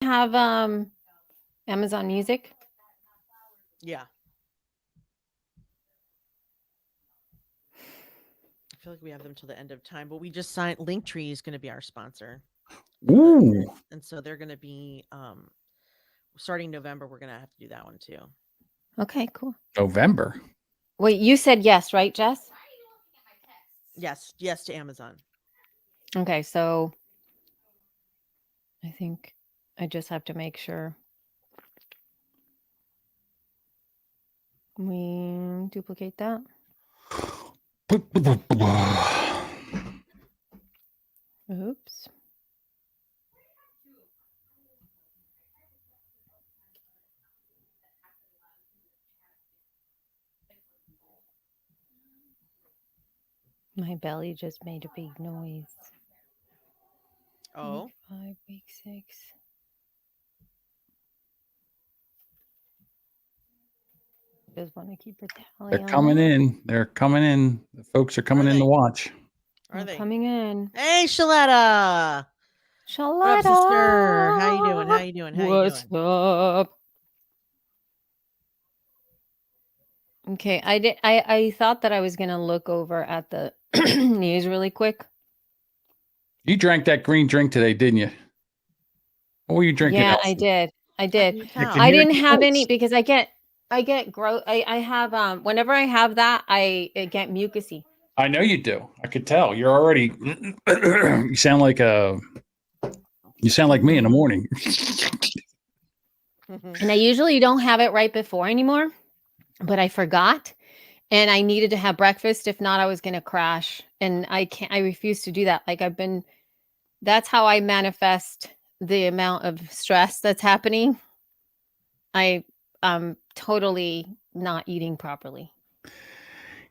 have Amazon Music? Yeah. I feel like we have them till the end of time, but we just signed Linktree is going to be our sponsor for the Ooh, and so they're going to be starting November we're going to have to do that one too. Okay, cool. November. Wait, you said yes, right, Jess? Yes, yes to Amazon. Okay, so I think I just have to make sure we duplicate that. Oops. My belly just made a big noise. Oh. Week 5, week 6. Just want to keep a tally They're on coming that. in. They're coming in. The folks are coming Are in to they? watch. Are I'm they? coming in. Hey, Shaletta. What up, sister? How you doing? How Shalada. you doing? How you What's doing? up? Okay, I thought that I was gonna look over at the news really quick. You drank that green drink today, didn't you? What were you drinking, Yeah, I Elsie? did. I How did. can you I tell? can I hear didn't your have any voice. because I get gross. I have whenever I have that I get mucusy. I know you do. I could tell. You're already. You sound like a. You sound like me in the morning. And I usually don't have it right before anymore, but I forgot and I needed to have breakfast. If not, I was going to crash. And I refuse to do that. Like that's how I manifest the amount of stress that's happening. I'm totally not eating properly.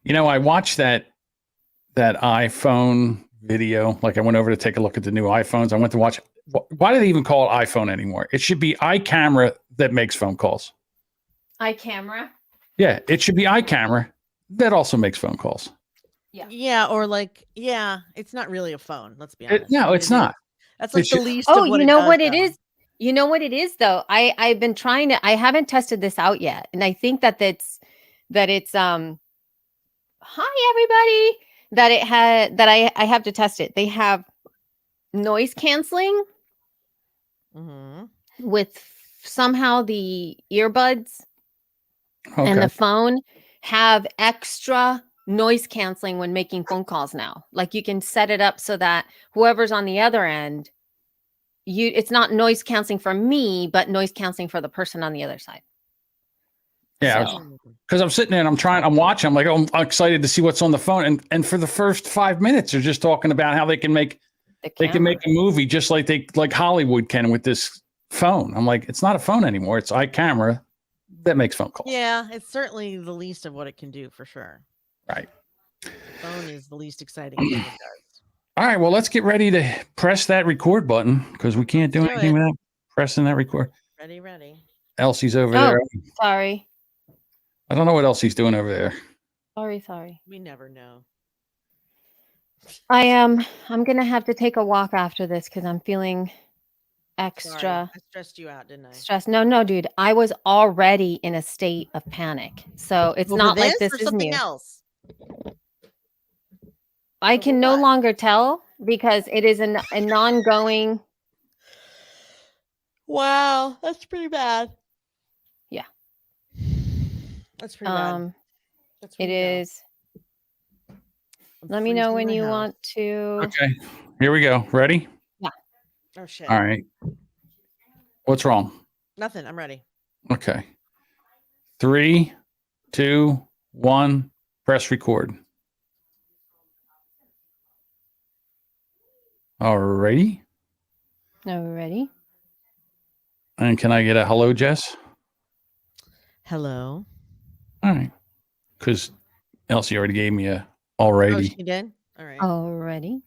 You know, I watched that iPhone video. Like I went over to take a look at the new iPhones. I went to watch. Why do they even call it iPhone anymore? It should be iCamera that makes phone calls. iCamera? Yeah, it should be iCamera that also makes phone calls. Yeah. Yeah, or like, yeah, it's not really a phone. Let's be honest. I No, mean, it's it is. not. That's It like the should, least Oh, of what you it know does, what it though. is? You know what it is though? I've been trying to I haven't tested this out yet. And I think that it's hi everybody that it had that I have to test it. They have noise canceling Mm-hmm. with somehow the earbuds and okay. the phone have extra noise canceling when making phone calls now. Like you can set it up so that whoever's on the other end, it's not noise canceling for me, but noise canceling for the person on the other side. Yeah, So because I'm sitting there and I'm watching. I'm like, oh, I'm excited to see what's on the phone. And for the first 5 minutes, they're just talking about how the they can make camera. a movie just like Hollywood can with this phone. I'm like, it's not a phone anymore. It's iCamera that makes phone calls. Yeah, it's certainly the least of what it can do for sure. Right. Phone is the least exciting thing it does. All right. Well, let's get ready to press that record button because we can't Let's do do anything it. without pressing that record. Ready, ready. Elsie's over Oh, there. sorry. I don't know what Elsie's doing over there. Sorry. We never know. I am I'm going to have to take a walk after this cuz I'm feeling Sorry, extra I stressed you out, didn't I? stressed. No, dude. I was already in a state of panic. So it's Over not this like this or is something new. else? I Over can no what? longer tell because it is an ongoing. Wow, that's pretty bad. Yeah. That's pretty bad. That's when It you know. is. I'm Let me know freezing in when my you house. want to. Okay. Here we go. Ready? Yeah. Oh shit. All right. What's wrong? Nothing. I'm ready. Okay. 3, 2, 1. Press record. All righty. Are we ready? And can I get a hello, Jess? Hello. All right. Because Elsie already gave me a Oh, alrighty. she did. All right. Already.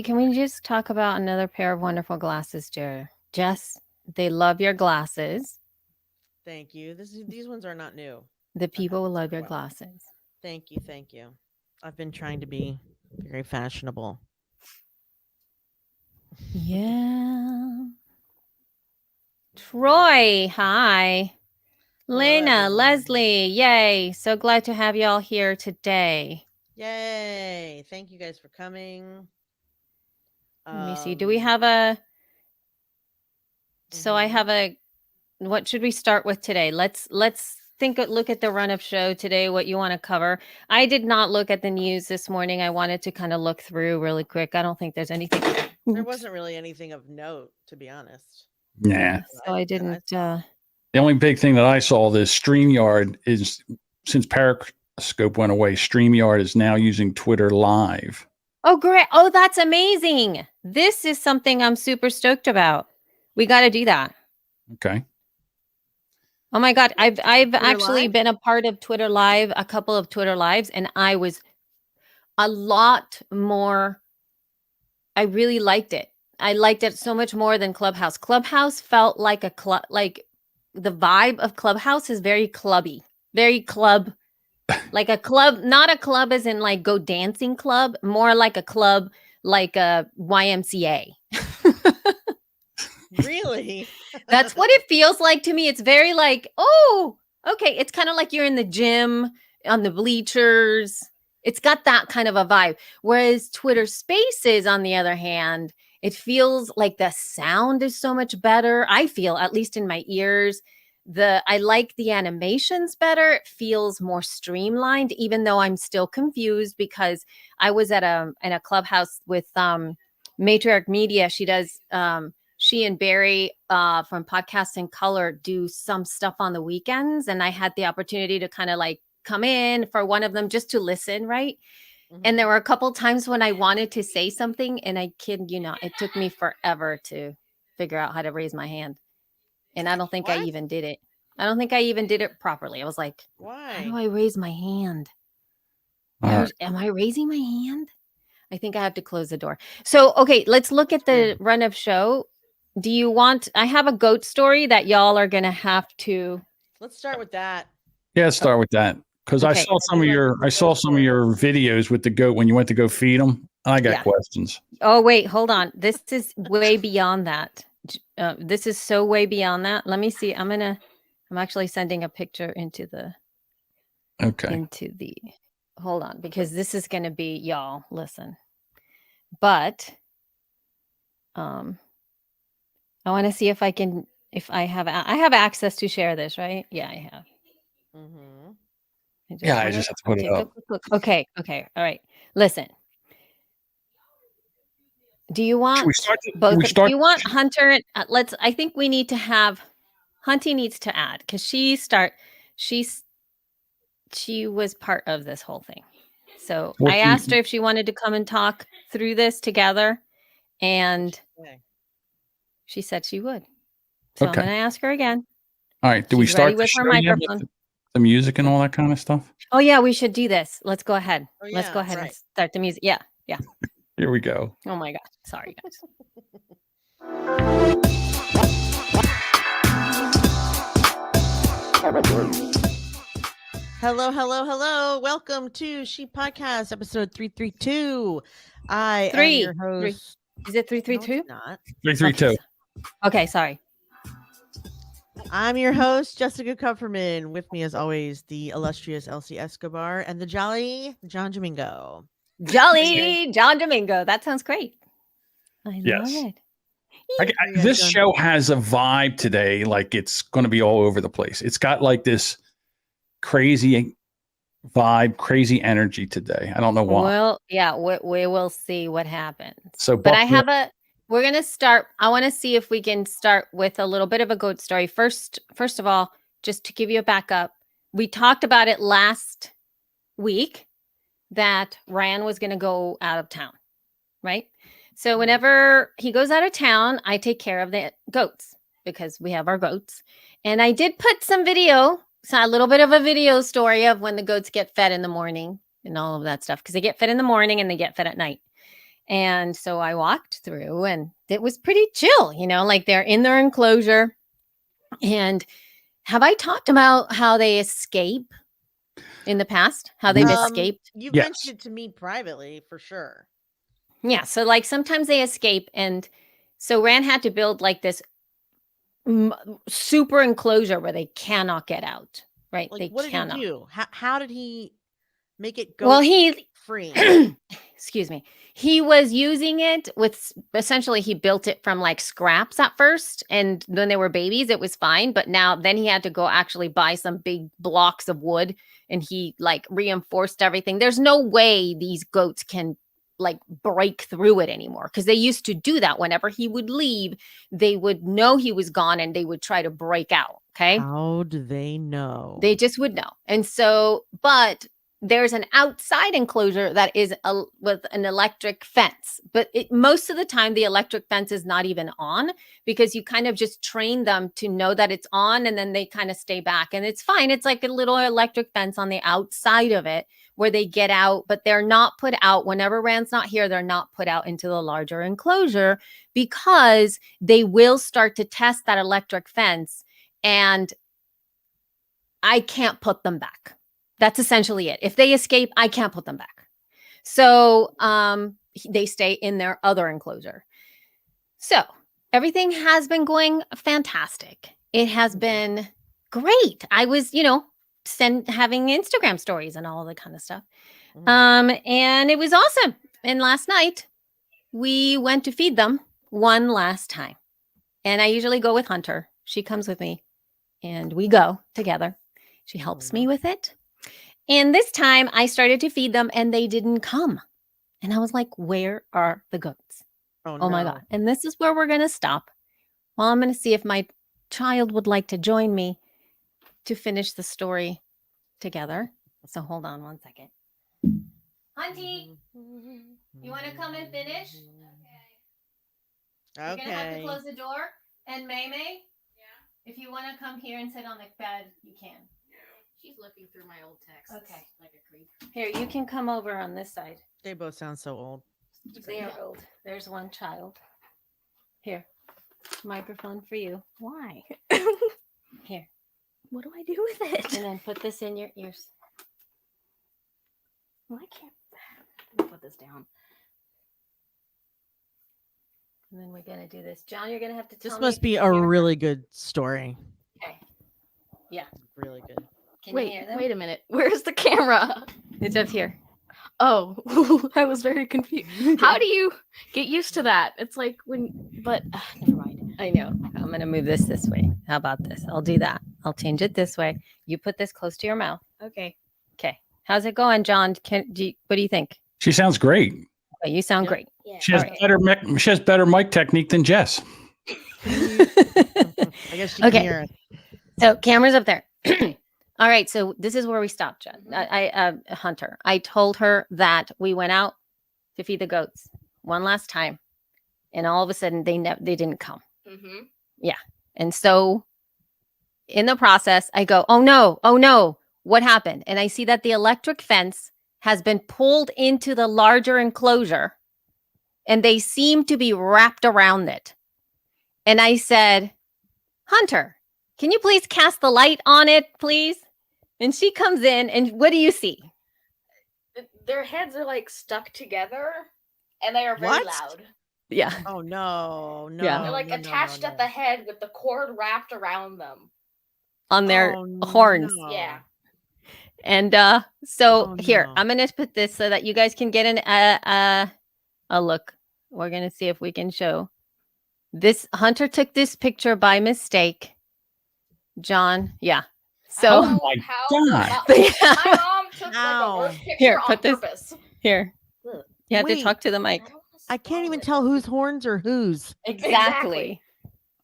Can we just talk about another pair of wonderful glasses, Jess? They love your glasses. Thank you. These ones are not new. The I've had people will these love for a your while. glasses. Thank you. Thank you. I've been trying to be very fashionable. Yeah. Troy, hi. Hello, Lena, everyone. Leslie, yay. So glad to have you all here today. Yay. Thank you guys for coming. Let me see. Do we have a so I have a what should we start with today? Let's look at the run of show today, what you want to cover. I did not look at the news this morning. I wanted to kind of look through really quick. I don't think there's anything. There wasn't really anything of note, to be honest. Yeah. So I didn't The only big thing that I saw this StreamYard is since Periscope went away, StreamYard is now using Twitter Live. Oh, great. Oh, that's amazing. This is something I'm super stoked about. We got to do that. Okay. Oh my God. I've Twitter actually Live? been a part of Twitter Live, a couple of Twitter Lives, and I was a lot more. I really liked it. I liked it so much more than Clubhouse. Clubhouse felt like a club, like the vibe of Clubhouse is very clubby, very club, like a club, not a club as in like go dancing club, more like a club, like a YMCA. Really? That's what it feels like to me. It's very like, oh, okay. It's kind of like you're in the gym on the bleachers. It's got that kind of a vibe. Whereas Twitter Spaces, on the other hand, it feels like the sound is so much better. I feel, at least in my ears, I like the animations better. It feels more streamlined, even though I'm still confused because I was at in a clubhouse with Matriarch Media. She and Barry from Podcast in Color do some stuff on the weekends. And I had the opportunity to kind of like come in for one of them just to listen, right? Mhm. And there were a couple times when I wanted to say something, and I kid you not, it took me forever to figure out how to raise my hand. And I don't think I What? even did it. I don't think I even did it properly. I was like, how do Why? I raise my hand? All right. Am I raising my hand? I think I have to close the door. So, okay, let's look at the run of show. Do you want, I have a goat story that y'all are going to have to. Let's start with that. Yeah, let's start with that. Because Okay. I saw some of your videos with the goat when you went to go feed them. I got Yeah. questions. Oh, wait, hold on. This is way beyond that. This is so way beyond that. Let me see. I'm actually sending a picture into the, Okay. hold on, because this is going to be, y'all, listen. But, I want to see if I can, if I have access to share this, right? Yeah, I have. Mm-hmm. I just have to put it up. Okay. All right. Listen. Do you want both? Do you want Hunter? I think we need to have Hunty needs to add because she was part of this whole thing. So I asked her if she wanted to come and talk through this together, and she said she would. So I'm going to ask her again. All right. Do we start with her microphone? The music and all that kind of stuff? Oh yeah, we should do this. Let's go ahead. Oh, Let's go yeah, ahead and right. start the music. Yeah. Here we go. Oh my God. Sorry, guys. Hello. Welcome to She Podcast, episode 332. I am your host. Is it 332? No, not 332. Okay, sorry. I'm your host, Jessica Kupferman. With me, as always, the illustrious Elsie Escobar and the jolly John Domingo. Jolly John Domingo. That sounds great. I love it. This show has a vibe today, like it's going to be all over the place. It's got like this crazy vibe, crazy energy today. I don't know why. Well, yeah, we will see what happens. So, but we're going to start. I want to see if we can start with a little bit of a goat story. First of all, just to give you a backup, we talked about it last week that Ryan was going to go out of town, right? So whenever he goes out of town, I take care of the goats because we have our goats. And I did put some video, so a little bit of a video story of when the goats get fed in the morning and all of that stuff, because they get fed in the morning and they get fed at night. And so I walked through and it was pretty chill, like they're in their enclosure. And have I talked about how they escape in the past? How they've escaped? You've mentioned it to me privately, for sure. Yeah. So like sometimes they escape. And so Rand had to build like this super enclosure where they cannot get out. Right? Like, They what did cannot. he do? How did he make it go Well, he free? excuse me. He was using it with essentially he built it from like scraps at first, and when they were babies it was fine, but now then he had to go actually buy some big blocks of wood, and he like reinforced everything. There's no way these goats can like break through it anymore, because they used to do that whenever he would leave. They would know he was gone and they would try to break out. Okay. How do they know? They just would know. And so, but there's an outside enclosure that is with an electric fence. But most of the time, the electric fence is not even on, because you kind of just train them to know that it's on, and then they kind of stay back. And it's fine. It's like a little electric fence on the outside of it where they get out, but they're not put out. Whenever Rand's not here, they're not put out into the larger enclosure, because they will start to test that electric fence, and I can't put them back. That's essentially it. If they escape, I can't put them back. So they stay in their other enclosure. So everything has been going fantastic. It has been great. I was, having Instagram stories and all the kind of stuff. And it was awesome. And last night we went to feed them one last time. And I usually go with Hunter. She comes with me and we go together. She helps me with it. And this time I started to feed them and they didn't come. And I was like, where are the goats? Oh my God. And this is where we're going to stop. Well, I'm going to see if my child would like to join me to finish the story together. So hold on one second. Hunty, you want to come and finish? Okay. You're going to have to close the door. And May, if you want to come here and sit on the bed, you can. She's looking through my old texts. Okay. Like a creep. Here, you can come over on this side. They both sound so old. They are old. There's one child. Here, microphone for you. Why? Here. What do I do with it? And then put this in your ears. Well, I can't. Let me put this down. And then we're going to do this. John, you're going to have to tell This me must if be you a hear. really good story. Okay. Yeah. Really good. Can you hear them? Wait a minute. Where's the camera? It's up here. Oh, I was very confused. How do you get used to that? It's like but never mind. I know. I'm going to move this way. How about this? I'll do that. I'll change it this way. You put this close to your mouth. Okay. Okay. How's it going, John? What do you think? She sounds great. Okay, you sound great. Yeah. She has better mic technique than Jess. I guess you Okay. can hear it. So camera's up there. All right. So this is where we stopped, Jen. Hunter. I told her that we went out to feed the goats one last time, and all of a sudden they didn't come. Mm-hmm. And so in the process, I go, oh no, what happened? And I see that the electric fence has been pulled into the larger enclosure, and they seem to be wrapped around it. And I said, Hunter, can you please cast the light on it, please? And she comes in, and what do you see? Their heads are like stuck together, and they are very What? loud. Yeah. Oh no. Yeah. They're like attached at the head with the cord wrapped around them. On their Oh, horns. no. Yeah. And so Oh, here, no. I'm going to put this so that you guys can get a look. We're going to see if we can show. This Hunter took this picture by mistake. John, yeah. So Oh my God. My mom took like Ow. a worse picture Here, on put this- purpose. here. You have to Wait. talk to the mic. I can't even tell whose horns are whose. Exactly.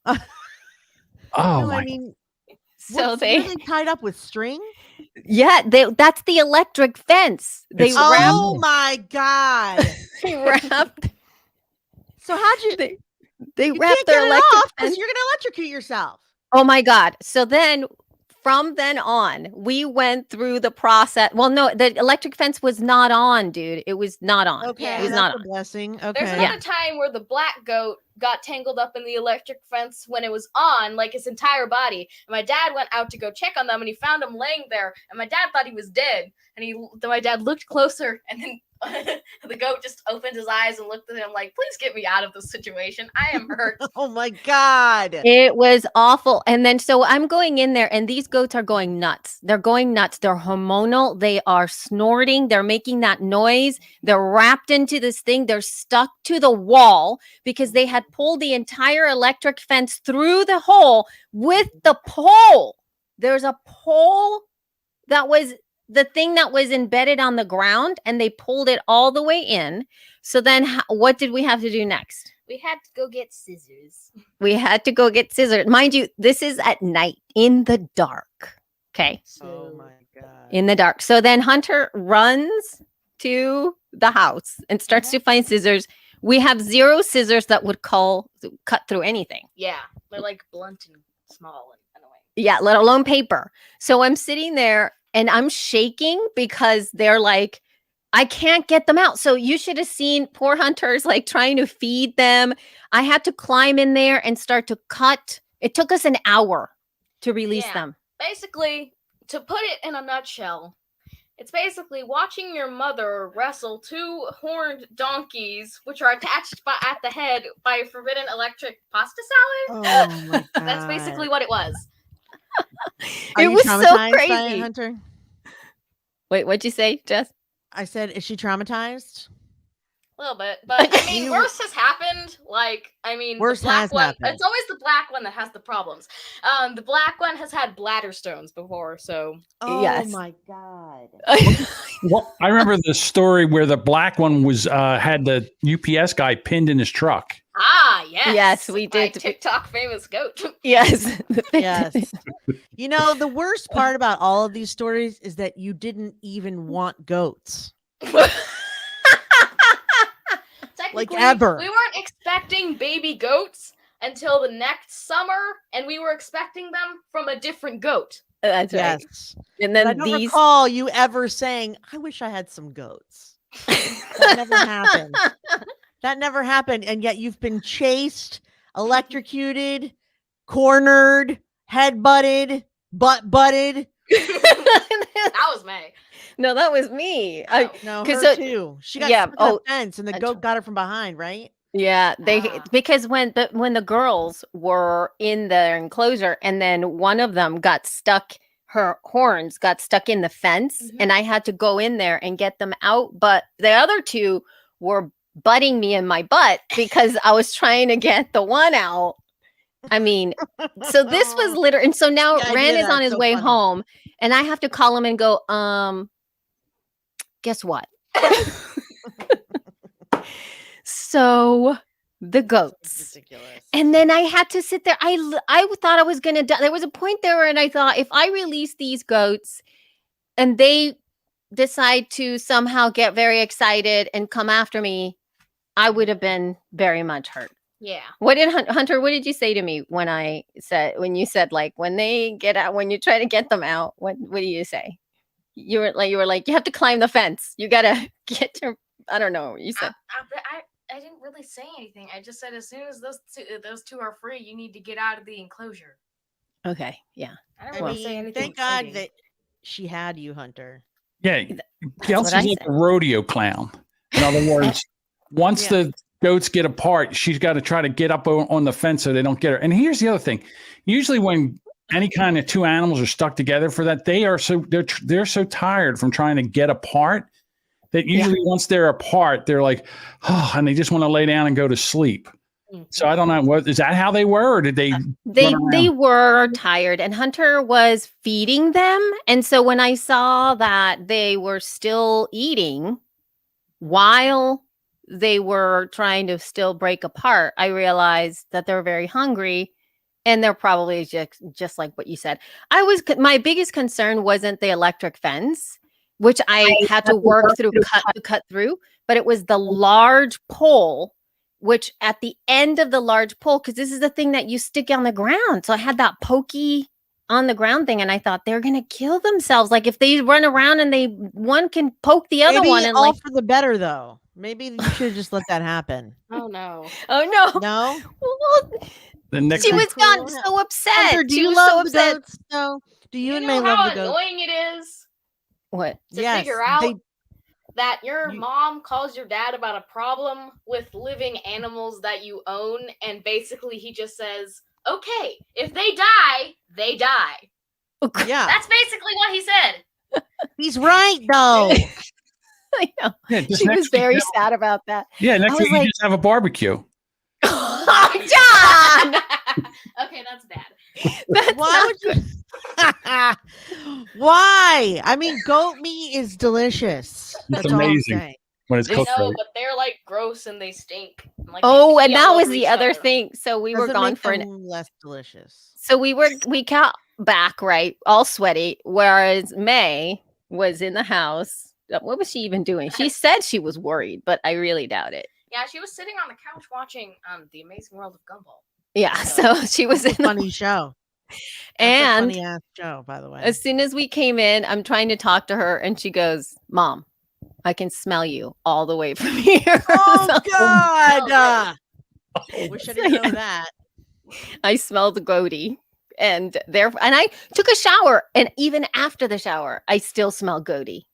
Oh No, my! I mean, So what, they are they tied up with string? that's the electric fence. They It's- wrapped Oh my God. they wrapped So how'd you? they You wrapped can't their get it electric off fence. because you're gonna electrocute yourself. Oh my God. So then from then on, we went through the process. Well, no, the electric fence was not on, dude. It was not on. Okay, Yeah. It was that's not a on. blessing. There's Okay. another time where the black goat got tangled up in the electric fence when it was on, like his entire body. And my dad went out to go check on them, and he found him laying there. And my dad thought he was dead. And my dad looked closer, and then The goat just opened his eyes and looked at him like, please get me out of this situation. I am hurt. Oh my God. It was awful. And then so I'm going in there and these goats are going nuts. They're going nuts. They're hormonal. They are snorting. They're making that noise. They're wrapped into this thing. They're stuck to the wall because they had pulled the entire electric fence through the hole with the pole. There's a pole that was the thing that was embedded on the ground and they pulled it all the way in. So then what did we have to do next? We had to go get scissors. We had to go get scissors. Mind you, this is at night in the dark. Okay. Oh my God. In the dark. So then Hunter runs to the house and starts to find scissors. We have 0 scissors that would cut through anything. Yeah, they're like blunt and small and annoying. Yeah, let alone paper. So I'm sitting there and I'm shaking because they're like, I can't get them out. So you should have seen poor Hunter's like trying to feed them. I had to climb in there and start to cut. It took us an hour to release them. Basically, to put it in a nutshell, it's basically watching your mother wrestle 2 horned donkeys, which are attached at the head by a forbidden electric pasta salad. Oh my God. That's basically what it was. It was so traumatized by it, crazy. Hunter? Wait, what'd you say, Jess? I said, is she traumatized? A little bit, but I mean, worse has happened. Worse the black has one. happened. It's always the black one that has the problems. The black one has had bladder stones before, so Oh Yes. my God. Well, I remember the story where the black one was had the UPS guy pinned in his truck. yes, Yes, we my did. TikTok famous goat. Yes. Yes. You know, the worst part about all of these stories is that you didn't even want goats. Technically, ever. we weren't expecting baby goats until the next summer, and we were expecting them from a different goat. That's right. Yes. And But I then don't these. recall you ever saying, I wish I had some goats. That never happened. That never happened. And yet you've been chased, electrocuted, cornered, head-butted, butt-butted. That was May. No, that was me. Oh. No, 'Cause her so- too. She got yeah, stuck in the oh, fence and the that's goat right. got her from behind, right? Yeah, they Ah. because when the girls were in the enclosure and then one of them got stuck, her horns got stuck in the fence, Mhm. and I had to go in there and get them out. But the other 2 were butting me in my butt because I was trying to get the one out. I mean, so this was literally, and so now The idea Ran is that's on his so way funny. home, and I have to call him and go, guess what? So the goats. Ridiculous. And then I had to sit there. I thought I was going to die. There was a point there and I thought if I release these goats and they decide to somehow get very excited and come after me, I would have been very much hurt. Yeah. What did Hunter, what did you say to me when you said like when they get out, when you try to get them out, what do you say? You were like, you have to climb the fence. You got to get your, I don't know. You said, I didn't really say anything. I just said as soon as those two are free, you need to get out of the enclosure. okay. Yeah. I don't I really say mean, anything. thank God exciting. that she had you, Hunter. Yeah, what Kelsey's I like said. a rodeo clown. In other words, once Yeah. the goats get apart, she's got to try to get up on the fence so they don't get her. And here's the other thing: usually when any kind of 2 animals are stuck together for that, they're so tired from trying to get apart that usually once they're apart, they're like, oh, and they just want to lay down and go to sleep. So I don't know, what is that how they were, or did they? They were tired, and Hunter was feeding them. And so when I saw that they were still eating while they were trying to still break apart, I realized that they're very hungry. And they're probably just like what you said. My biggest concern wasn't the electric fence, which I had to work through, cut through, but it was the large pole, which at the end of the large pole, because this is the thing that you stick on the ground. So I had that pokey on the ground thing, and I thought they're gonna kill themselves. Like if they run around and one can poke the other Maybe one, and all like, for the better, though. Maybe you should have just let that happen. Oh no. oh no, No? well, The next she that was cool? gotten so upset. Hunter, do She you was love so the upset. goats? No. Do you, You and know May how love the goats? annoying it is What? to figure out. that your You- mom calls your dad about a problem with living animals that you own, and basically he just says, okay, if they die, they die. Yeah, That's basically what he said. he's right though. I know. Yeah, just She next was week very you sad about that. have- next I week was you like- just have a barbecue. Oh, John! Okay, that's bad. That's Why not would you? Why? I mean, goat meat is delicious. That's all I'm amazing. saying. When it's I cooked know, right. but they're like gross and they stink. And, like, Oh, they and pee that all was over the each other other. thing. So we were Doesn't gone make for an them less delicious. So we got back, right, all sweaty, whereas May was in the house. What was she even doing? She said she was worried, but I really doubt it. Yeah, she was sitting on the couch watching The Amazing World of Gumball. Yeah, so she was It's in a the, funny show. and funny ass show, by the way. as soon as we came in, I'm trying to talk to her, and she goes, "Mom, I can smell you all the way from here." Oh So God! Oh, Wish I didn't know Yeah. that. I smelled the goatee, and I took a shower, and even after the shower, I still smell goatee.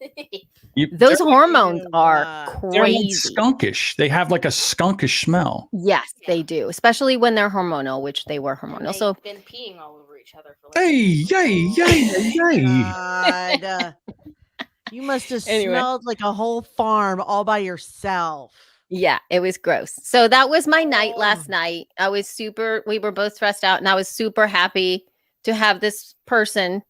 Those they're, hormones Oh, are God. they're like crazy. skunkish. They have like a skunkish smell. Yes, Yeah. they do, especially when they're hormonal, which they were And hormonal. they've So been peeing all over each other for like Hey, yay, yay, yay. God. You must have Anyway. smelled like a whole farm all by yourself. yeah, it was gross. So that was my night last Oh. night. We were both stressed out, and I was super happy to have this person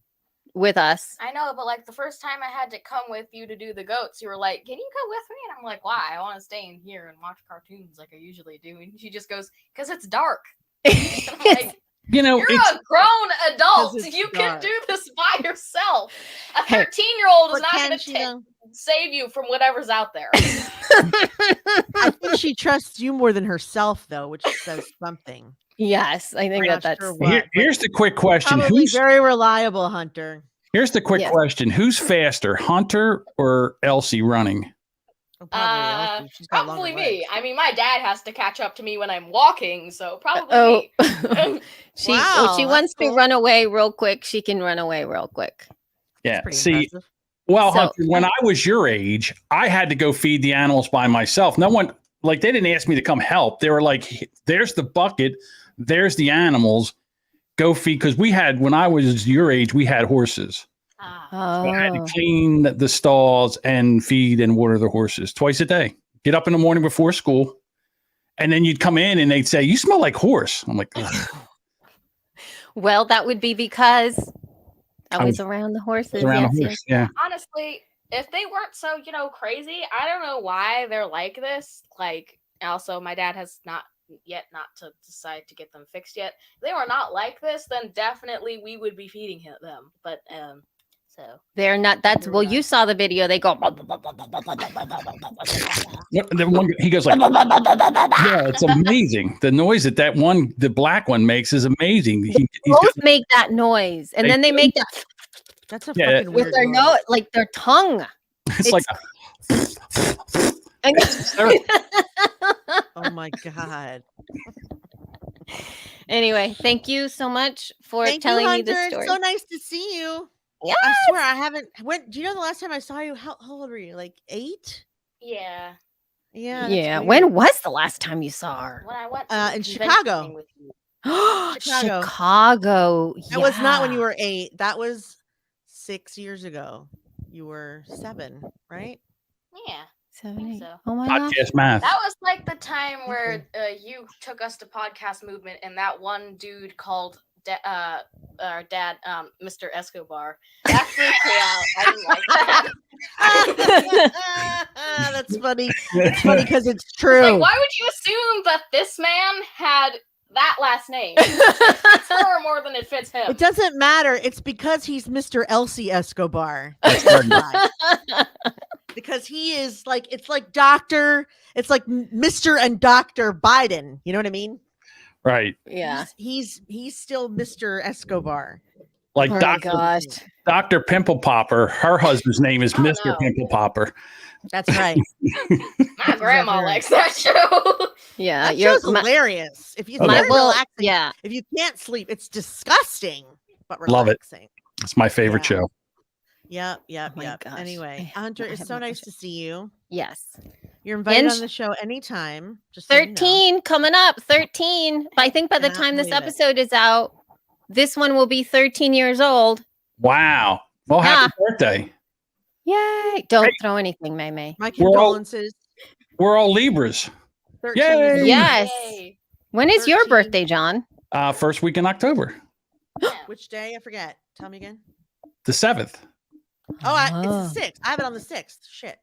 with us. I know, but like the first time I had to come with you to do the goats, you were like, "Can you come with me?" And I'm like, "Why? I want to stay in here and watch cartoons like I usually do." And she just goes, "Because it's dark." And I'm like, You know, "You're it's a grown adult. it's You can dark. do this by yourself. A Hey. 13-year-old is But not can going she, to though? save you from whatever's out there." I think she trusts you more than herself, though, which says something. Yes, I think I'm that not that's sure what, but here's the quick question. probably very reliable, Hunter. Here's the quick Yes. question. Who's faster, Hunter or Elsie running? Oh, probably Elsie. She's got Probably longer me. legs. I mean, my dad has to catch up to me when I'm walking, so probably oh. me. she Wow, if she that's wants to cool. run away real quick, she can run away real quick. Yeah. Pretty See, impressive. well, So- Hunter, when I was your age, I had to go feed the animals by myself. No one, like, they didn't ask me to come help. They were like, there's the bucket, there's the animals, go feed. Because when I was your age, we had horses. Ah. So I had to Oh. clean the stalls and feed and water the horses twice a day. Get up in the morning before school. And then you'd come in and they'd say, "You smell like horse." I'm like, "Ugh." Well, that would be because I I was was around the horses. around yes, a horse. Yeah. Honestly, if they weren't so, crazy, I don't know why they're like this. Like, also, my dad has not to decide to get them fixed yet. If they were not like this, then definitely we would be feeding them. But so They're not. That's They're well. not. You saw the video. They go. He goes like, yeah, it's amazing. The noise that one, the black one makes is amazing. He's Both got, make that noise, and They then they make that That's a Yeah, fucking with weird their noise. nose, like their tongue. it's like, Oh my God. Anyway, thank you so much for Thank telling you, me Hunter. this It's story. so nice to see you. Yes. I swear I haven't. Do you know the last time I saw you? How old were you? Like 8? yeah, Yeah. that's Yeah. weird. When was the last time you saw her? when I went to In the convention Chicago. thing with you. Chicago. Chicago. That was not when you yeah. were 8. That was 6 years ago. You were 7, right? Yeah, 7, think 8. so. Oh my gosh. podcast math. that was like the time where you took us to Podcast Movement, and that one dude called our dad, Mr. Escobar. That freaked me out. I didn't like that. That's funny. It's funny because it's It's true. like, why would you assume that this man had that last name? It fits her more than it fits him. It doesn't matter. It's because he's Mr. Elsie Escobar. That's right. Because he is like, it's like it's like Mr. and Dr. Biden. You know what I mean? Right. yeah. He's still Mr. Escobar. Like Oh my Dr. gosh. Dr. Pimple Popper, her husband's name is Oh, Mr. no. Pimple Popper. That's right. My grandma likes that show. Yeah. That you're show's hilarious. If you Okay. it's my very well, relaxing. yeah. If you can't sleep, it's disgusting, but Love it. relaxing. It's my favorite Yeah. show. Yep. Oh my gosh. Anyway, I Hunter, have it's so more nice to questions. see you. Yes. You're invited And on the show anytime. Just so you know. 13 coming up. 13. I think by the Cannot time this believe it. episode is out, this one will be 13 years old. Wow. Well, Yeah. happy birthday. Yay. Don't throw anything, May May. My We're all- condolences. We're all Libras. 13 Yay! is a Yes. Yay. When is your 13. birthday, John? First week in October, Yeah. Which day? I forget. Tell me again. the 7th. It's the 6th. I have it on the 6th. Shit.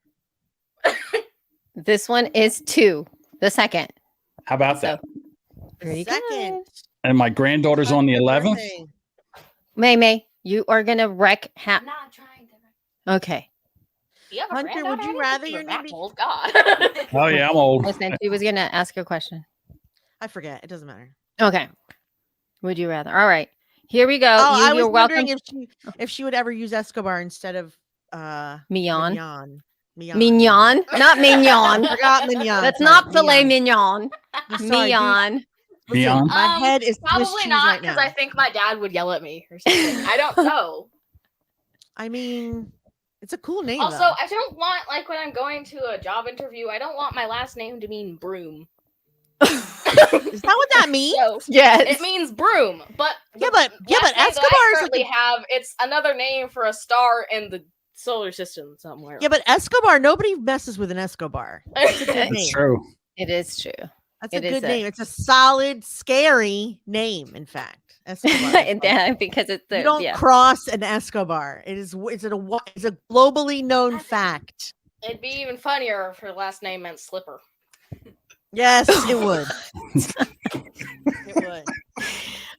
This one is 2, the 2nd. How about So that? The pretty 2nd. good. And my granddaughter's on the Happy 11th. birthday. May May, you are gonna wreck I'm not trying to. Okay. You have a Hunter, would granddaughter? you I didn't rather think your were name that be- old? God. Oh yeah, I'm old. Listen, she was gonna ask a question. I forget. It doesn't matter. Okay. Would you rather? All right. Here we go. I was You're welcome. wondering if she would ever use Escobar instead of Mignon. Mignon. Mignon. Not mignon. I forgot Mignon. That's sorry, not filet Mignon. mignon. I'm sorry, dude. Mignon. Listen, Mignon? my head is Swiss Probably cheese not, right because now. I think my dad would yell at me or something. I don't know. I mean, it's a cool name. Also, though. I don't want, like, when I'm going to a job interview, I don't want my last name to mean broom. Is that what that means? So, Yes. it means broom, but Yeah, but last name that Escobar I is like currently have, it's another name for a star in the solar system somewhere. Yeah, but Escobar, nobody messes with an Escobar. It's a good That's name. It's true. It is true. That's It a is good a- name. It's a solid, scary name, in fact. Escobar. is like- Because it's the you don't cross an Escobar. It's a globally known fact. It'd be even funnier if her last name meant slipper. Yes, it would. It would.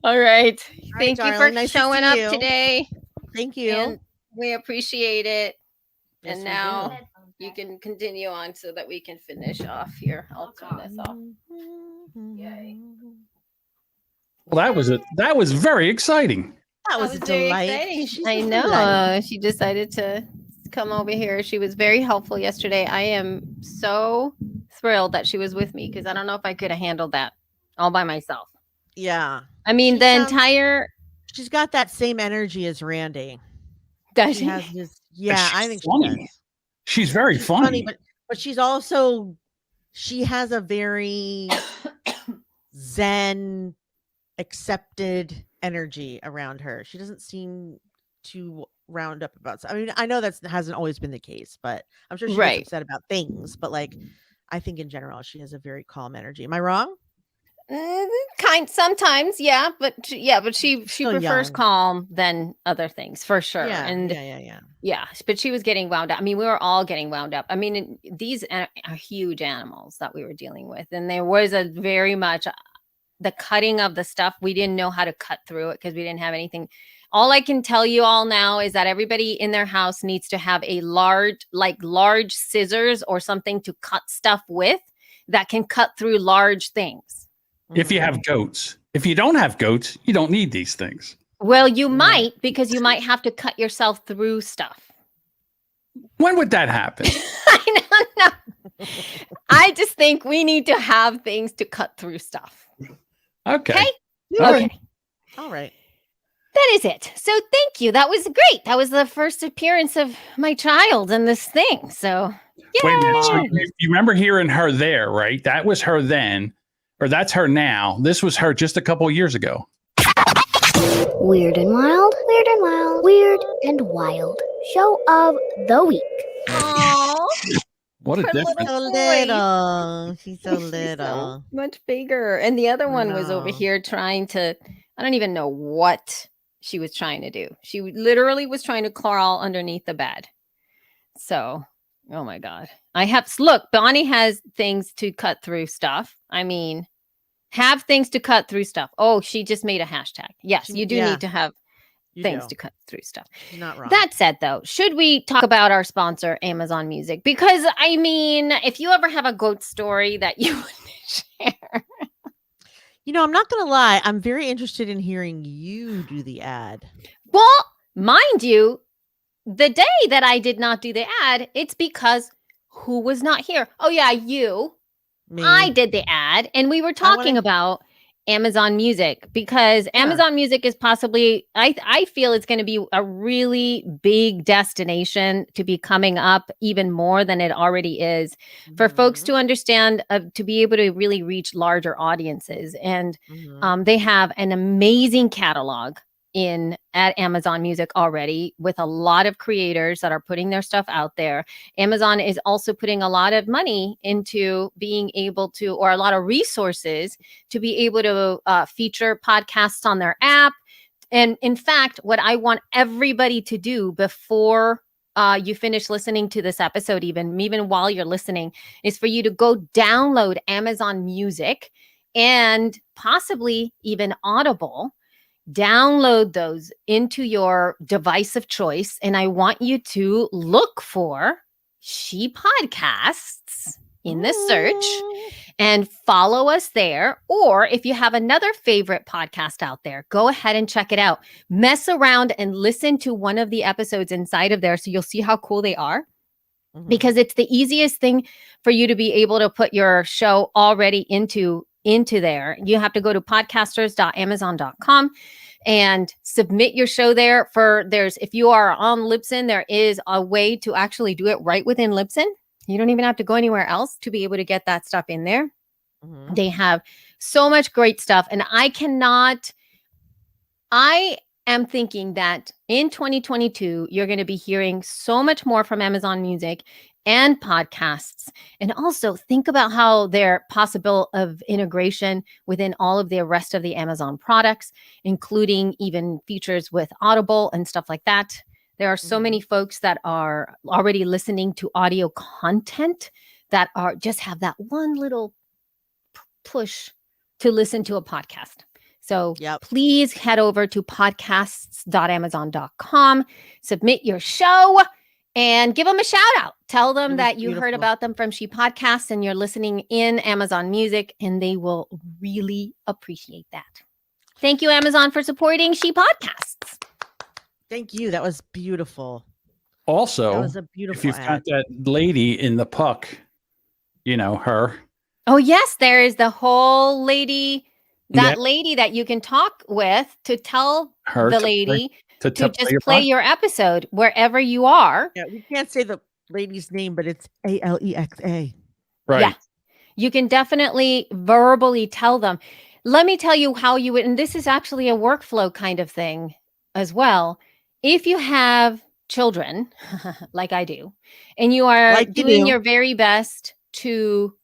All right. Thank you darling, for nice to showing see up you. today. Thank you. And we appreciate it. Yes, and we now do. you can continue on so that we can finish off here. I'll turn this off. Yay. Well, that was very exciting. That was a very delight. exciting. She's I a know. delight. She decided to come over here. She was very helpful yesterday. I am so thrilled that she was with me because I don't know if I could have handled that all by myself. Yeah. I mean, She the sounds- entire. She's got that same energy as Randy. Does She she? has this. Yeah, she's I think funny. she does. She's very She's funny. but she's also she has a very zen accepted energy around her. She doesn't seem too round up about I mean, I know that hasn't always been the case, but I'm sure she gets Right. upset about things, but like I think in general she has a very calm energy. Am I wrong? Sometimes, yeah, but she Still prefers young. calm than other things for sure. Yeah, And yeah. but she was getting wound up. I mean, we were all getting wound up. I mean, these are huge animals that we were dealing with, and there was a very much the cutting of the stuff. We didn't know how to cut through it because we didn't have anything. All I can tell you all now is that everybody in their house needs to have a large scissors or something to cut stuff with that can cut through large things. If you Mhm. have goats. If you don't have goats, you don't need these things. Well, you Right. might because you might have to cut yourself through stuff. When would that happen? I don't know. I just think we need to have things to cut through stuff. Okay. Okay. All Okay. right. All right. That is it. So thank you. That was great. That was the first appearance of my child in this thing. So Wait a minute. So yay. you remember hearing her there, right? That was her then, or that's her now. This was her just a couple of years ago. Weird and wild, weird and wild, weird and wild. Show of the week. Aw, What a Her little difference. So voice. little. She's so she's little. so much bigger. And the other I one was over know. here trying to, I don't even know what she was trying to do. She literally was trying to crawl underneath the bed. So, oh my God. Look, Bonnie has things to cut through stuff. I mean, have things to cut through stuff. Oh, she just made a hashtag. Yes, She- you do yeah, need to have You things do. to cut through stuff. She's not wrong. That said, though, should we talk about our sponsor, Amazon Music? Because, I mean, if you ever have a goat story that you want to share. I'm not gonna lie. I'm very interested in hearing you do the ad. Well, mind you, the day that I did not do the ad, it's because who was not here? Oh, yeah, you. Me. I did the ad, and we were talking wanna- about Amazon Music, because Amazon Music is possibly, I feel it's going to be a really big destination to be coming up even more than it already is for folks to understand, to be able to really reach larger audiences. And they have an amazing catalog at Amazon Music already, with a lot of creators that are putting their stuff out there. Amazon is also putting a lot of money into being able to, or a lot of resources to be able to feature podcasts on their app. And in fact, what I want everybody to do before you finish listening to this episode, even while you're listening, is for you to go download Amazon Music and possibly even Audible. Download those into your device of choice. And I want you to look for She Podcasts in the search and follow us there. Or if you have another favorite podcast out there, go ahead and check it out. Mess around and listen to one of the episodes inside of there, so you'll see how cool they are. Because it's the easiest thing for you to be able to put your show already into there. You have to go to podcasters.amazon.com and submit your show there. If you are on Libsyn, there is a way to actually do it right within Libsyn. You don't even have to go anywhere else to be able to get that stuff in there. They have so much great stuff. And I am thinking that in 2022, you're going to be hearing so much more from Amazon Music and podcasts. And also think about how they're possible of integration within all of the rest of the Amazon products, including even features with Audible and stuff like that. There are so many folks that are already listening to audio content that just have that one little push to listen to a podcast. So please head over to podcasts.amazon.com, submit your show, and give them a shout out. Tell them that you heard about them from She Podcasts and you're listening in Amazon Music, and they will really appreciate that. Thank you, Amazon, for supporting She Podcasts. Thank you. That was beautiful. Also, that was a beautiful if you've ad. got that lady in the puck, her. Oh, yes, there is the whole lady, lady that you can talk with to tell her the lady to just play your episode wherever you are. Yeah, we can't say the lady's name, but it's Alexa. Right. Yeah. You can definitely verbally tell them. Let me tell you how you would, and this is actually a workflow kind of thing as well. If you have children, like I do, and you are doing your very best to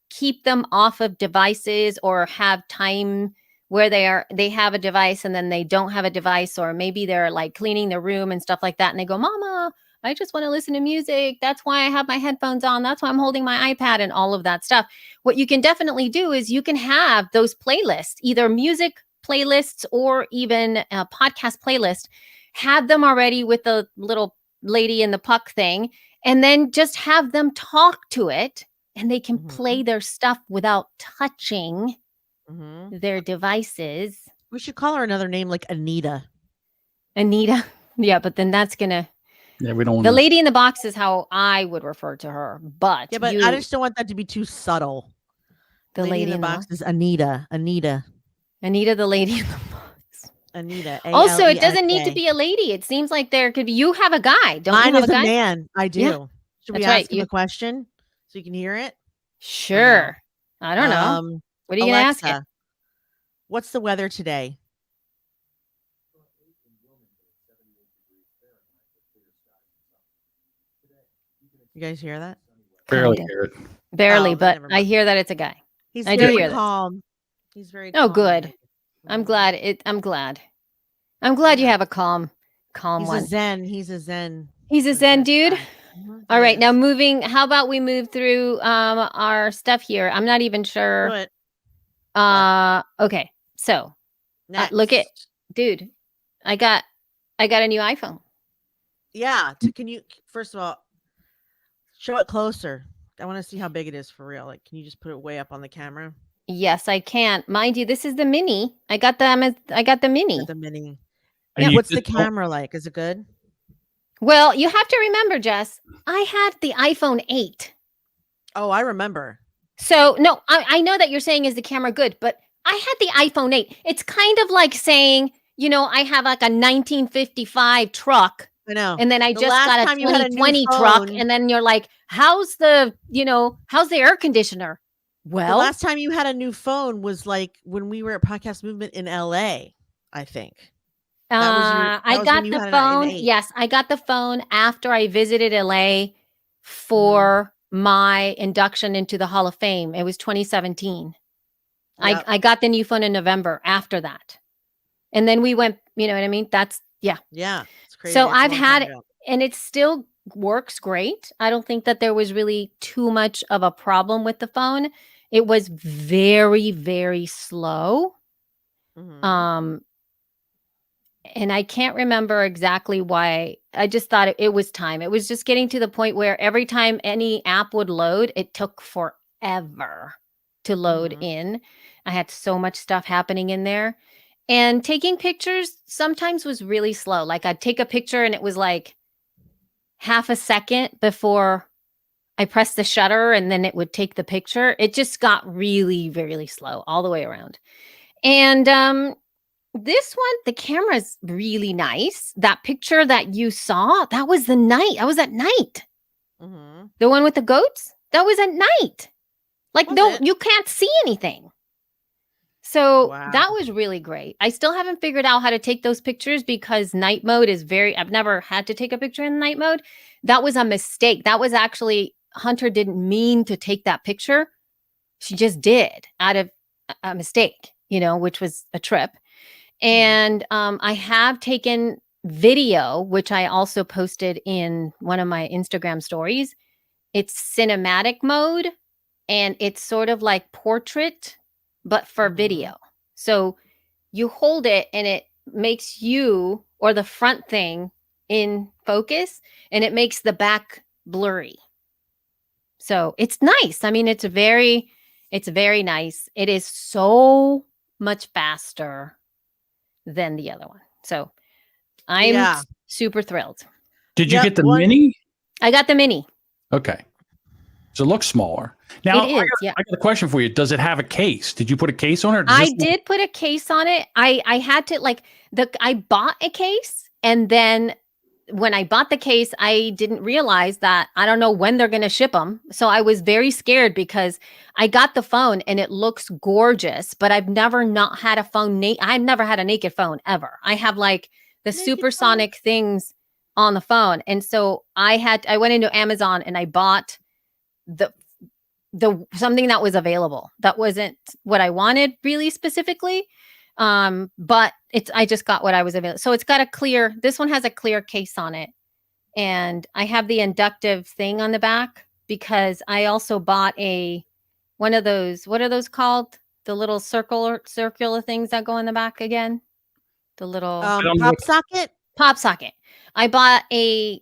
keep them off of devices, or have time where they have a device and then they don't have a device, or maybe they're like cleaning their room and stuff like that, and they go, Mama, I just want to listen to music. That's why I have my headphones on. That's why I'm holding my iPad and all of that stuff. What you can definitely do is you can have those playlists, either music playlists or even a podcast playlist. Have them already with the little lady in the puck thing, and then just have them talk to it, and they can play their stuff without touching their devices. We should call her another name, like Anita. Anita. Yeah, but then that's gonna. Yeah, we don't want the lady in the box is how I would refer to her. But yeah, but I just don't want that to be too subtle. The lady in the box is Anita. Anita, the lady in the box. Anita. Also, it doesn't need to be a lady. It seems like there could be. You have a guy, don't Mine you? Have is a guy? Man. I do. Yeah, should we ask him a question so you can hear it? Sure. I don't know. What are you going to ask it? What's the weather today? You guys hear that? Barely hear it. Barely, but I hear that it's a guy. He's I very do hear calm. He's very calm. Oh, calm. good. I'm glad. I'm glad you have a calm He's one. a zen. He's a zen. He's a zen dude. All right, now how about we move through our stuff here? I'm not even sure. Okay. So look at, dude, I got a new iPhone. Yeah. Can you, first of all, show it closer? I want to see how big it is for real. Like, can you just put it way up on the camera? Yes, I can. Mind you, this is the mini. I got the mini. The mini. Yeah. What's the camera like? Is it good? Well, you have to remember, Jess, I had the iPhone 8. Oh, I remember. So no, I know that you're saying, is the camera good? But I had the iPhone 8. It's kind of like saying, I have like a 1955 truck. I know. And then I The just last got a time you had a new 2020 truck. phone- And then you're like, how's the air conditioner? The Well, last time you had a new phone was like when we were at Podcast Movement in LA, I think. That was your- I that was got when you the had an phone. 8. Yes, I got the phone after I visited LA for my induction into the Hall of Fame. It was 2017. Yep. I got the new phone in November after that. And then we went, you know what I mean? Yeah. Yeah. It's crazy. So It's a I've long had time it, ago. and it still works great. I don't think that there was really too much of a problem with the phone. It was very, very slow. Mhm. And I can't remember exactly why. I just thought it was time. It was just getting to the point where every time any app would load, it took forever to load Mhm. in. I had so much stuff happening in there. And taking pictures sometimes was really slow. Like I'd take a picture and it was like half a second before I pressed the shutter and then it would take the picture. It just got really, really slow all the way around. And this one, the camera's really nice. That picture that you saw, that was the night. I was at night. Mhm. The one with the goats, that was at night. Like, Was no, it? you can't see anything. So Wow. that was really great. I still haven't figured out how to take those pictures because night mode is I've never had to take a picture in night mode. That was a mistake. That was actually, Hunter didn't mean to take that picture. She just did out of a mistake, which was a trip. And I have taken video, which I also posted in one of my Instagram stories. It's cinematic mode and it's sort of like portrait, but for video. So you hold it and it makes you or the front thing in focus and it makes the back blurry. So it's nice. I mean, it's very nice. It is so much faster than the other one. So I'm Yeah. super thrilled. Did you Yep, get the one- mini? I got the mini. Okay. So it looks smaller. Now, It is, yeah. I got a question for you. Does it have a case? Did you put a case on it? Or does I this- did put a case on it. I had to I bought a case and then when I bought the case, I didn't realize that I don't know when they're going to ship them. So I was very scared because I got the phone and it looks gorgeous, but I've never not had a phone. I've never had a naked phone ever. I have like the Naked supersonic things on the phone. And so I went into Amazon and I bought the something that was available. That wasn't what I wanted really specifically. But I just got what I was available. So it's got this one has a clear case on it. And I have the inductive thing on the back because I also bought one of those, what are those called? The little circular things that go in the back again. The little don't know pop what- socket. pop socket. I bought a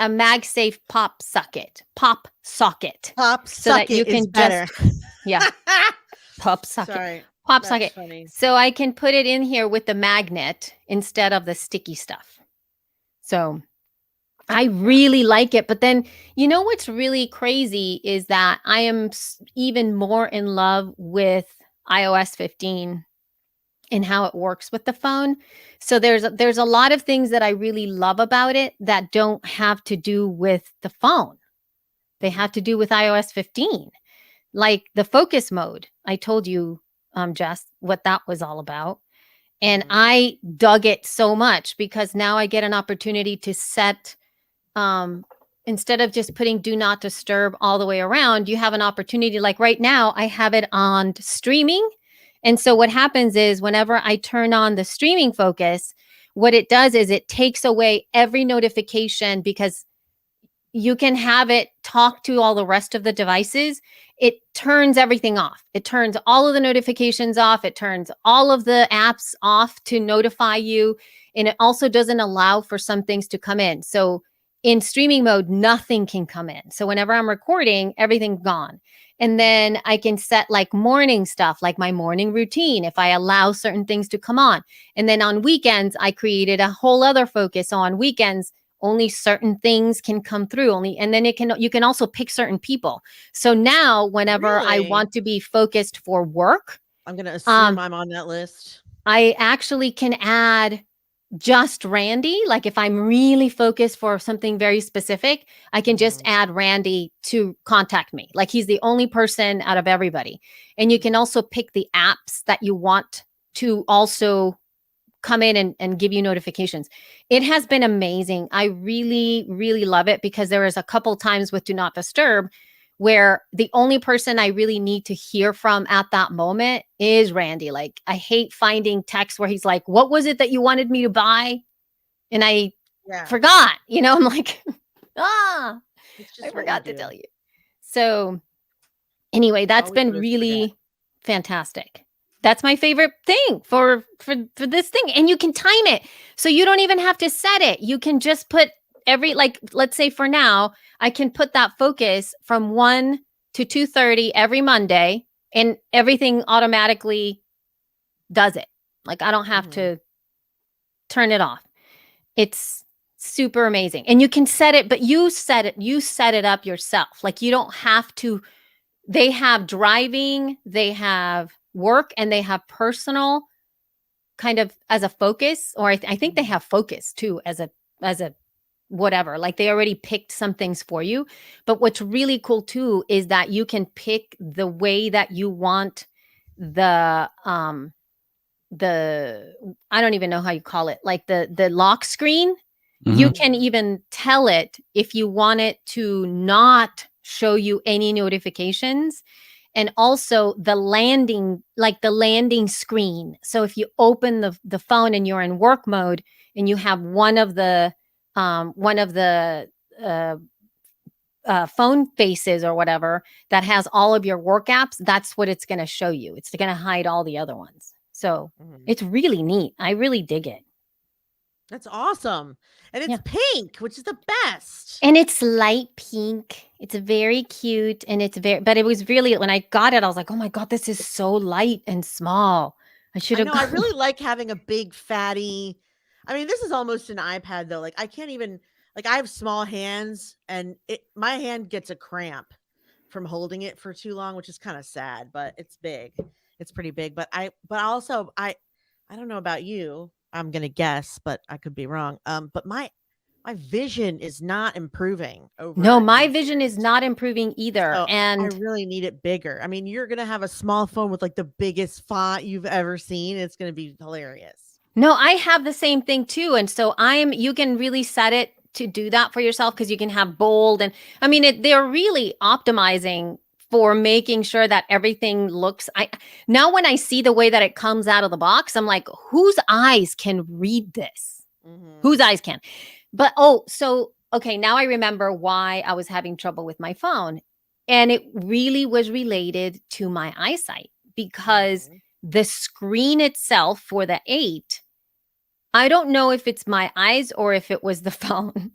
MagSafe pop socket. Pop So that socket you can is better. Yeah. Pop socket. Sorry. Pop That's socket. funny. So I can put it in here with the magnet instead of the sticky stuff. So I really like it. But then, what's really crazy is that I am even more in love with iOS 15 and how it works with the phone. So there's a lot of things that I really love about it that don't have to do with the phone. They have to do with iOS 15. Like the focus mode. I told you, Jess, what that was all about. And Mhm. I dug it so much because now I get an opportunity to set, instead of just putting do not disturb all the way around, you have an opportunity. Like right now, I have it on streaming. And so what happens is whenever I turn on the streaming focus, what it does is it takes away every notification because you can have it talk to all the rest of the devices. It turns everything off. It turns all of the notifications off. It turns all of the apps off to notify you. And it also doesn't allow for some things to come in. So in streaming mode, nothing can come in. So whenever I'm recording, everything's gone. And then I can set like morning stuff, like my morning routine, if I allow certain things to come on. And then on weekends, I created a whole other focus on weekends. Only certain things can come through and then you can also pick certain people. So now whenever I Really? want to be focused for work, I'm going to assume I'm on that list. I actually can add just Randy. Like if I'm really focused for something very specific, I can just add Randy to contact me. Like he's the only person out of everybody. And you can also pick the apps that you want to also come in and give you notifications. It has been amazing. I really, really love it because there is a couple times with Do Not Disturb where the only person I really need to hear from at that moment is Randy. Like I hate finding texts where he's like, what was it that you wanted me to buy? And I forgot, I'm like, I forgot to tell you. So anyway, that's been really fantastic. That's my favorite thing for this thing. And you can time it. So you don't even have to set it. You can just put let's say for now, I can put that focus from 1 to 2:30 every Monday and everything automatically does it. Like I don't have to turn it off. It's super amazing. And you can set it, but you set it up yourself. Like you don't have to. They have driving, they have work, and they have personal kind of as a focus, or I think they have focus too as a whatever. Like they already picked some things for you. But what's really cool too is that you can pick the way that you want the I don't even know how you call it, like the lock screen. You can even tell it if you want it to not show you any notifications, and also the landing screen. So if you open the phone and you're in work mode and you have one of the phone faces or whatever that has all of your work apps, that's what it's going to show you. It's going to hide all the other ones. So it's really neat. I really dig it. That's awesome. And it's pink, which is the best. And it's light pink. It's very cute. And but it was really, when I got it, I was like, oh my God, this is so light and small. I should have. I really like having a big fatty. I mean, this is almost an iPad though. Like I can't even, like I have small hands and my hand gets a cramp from holding it for too long, which is kind of sad, but it's big. It's pretty big. But I don't know about you. I'm going to guess, but I could be wrong. But my vision is not improving. No, my vision is not improving either. So and I really need it bigger. I mean, you're going to have a small phone with like the biggest font you've ever seen. It's going to be hilarious. No, I have the same thing too. And so you can really set it to do that for yourself because you can have bold. And I mean, they're really optimizing for making sure that everything looks. Now when I see the way that it comes out of the box, I'm like, whose eyes can read this? Whose eyes can? But okay, now I remember why I was having trouble with my phone. And it really was related to my eyesight because the screen itself for the 8, I don't know if it's my eyes or if it was the phone.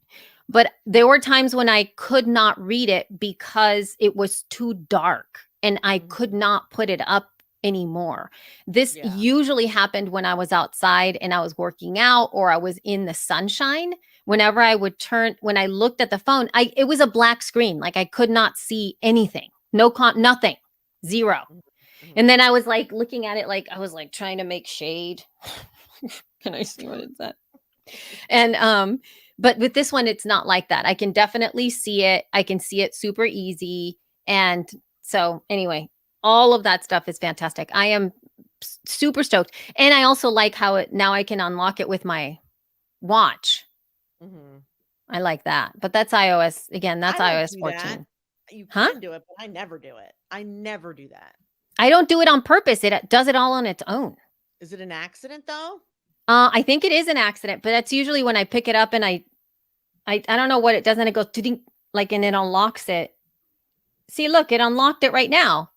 But there were times when I could not read it because it was too dark and I could not put it up anymore. This usually happened when I was outside and I was working out or I was in the sunshine. Whenever I would when I looked at the phone, it was a black screen. Like I could not see anything. Nothing. Zero. And then I was like looking at it like I was like trying to make shade. Can I see what it's at? And but with this one, it's not like that. I can definitely see it. I can see it super easy. And so anyway, all of that stuff is fantastic. I am super stoked. And I also like how now I can unlock it with my watch. I like that. But that's iOS. Again, that's iOS 14. You can do it, but I never do it. I never do that. I don't do it on purpose. It does it all on its own. Is it an accident though? I think it is an accident, but that's usually when I pick it up and I don't know what it does, and it goes like, and it unlocks it. See, look, it unlocked it right now.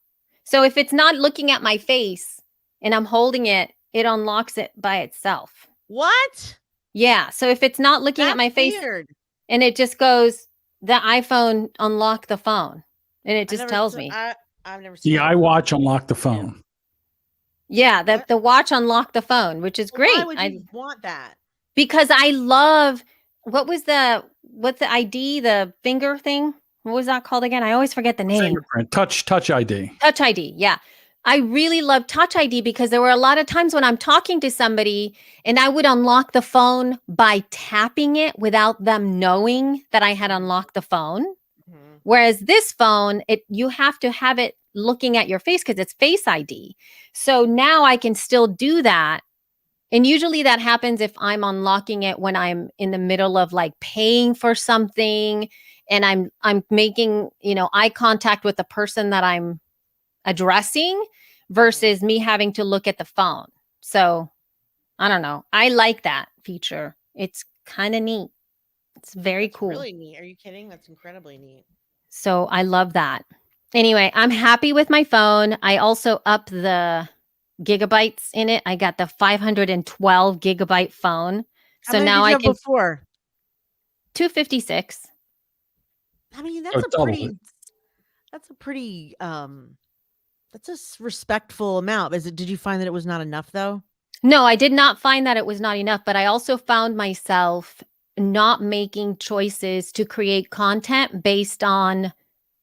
So if it's not looking at my face and I'm holding it, it unlocks it by itself. What? Yeah. So if it's not looking at my face and it just goes, the iPhone unlocked the phone, and it just tells me. I've never seen the iWatch unlocked the phone. Yeah, the watch unlocked the phone, which is great. Why would you want that? Because I love what's the ID, the finger thing? What was that called again? I always forget the name. Fingerprint, touch ID. Touch ID, yeah. I really love Touch ID because there were a lot of times when I'm talking to somebody and I would unlock the phone by tapping it without them knowing that I had unlocked the phone. Mhm. Whereas this phone, you have to have it looking at your face because it's Face ID. So now I can still do that. And usually that happens if I'm unlocking it when I'm in the middle of like paying for something and I'm making, eye contact with the person that I'm addressing versus me having to look at the phone. So I don't know. I like that feature. It's kind of neat. It's very That's cool. really neat. Are you kidding? That's incredibly neat. So I love that. Anyway, I'm happy with my phone. I also up the gigabytes in it. I got the 512 gigabyte phone. How So many now did you I have can before? 256. I mean, Oh, double it. that's a pretty that's a respectful amount. Did you find that it was not enough though? No, I did not find that it was not enough, but I also found myself not making choices to create content based on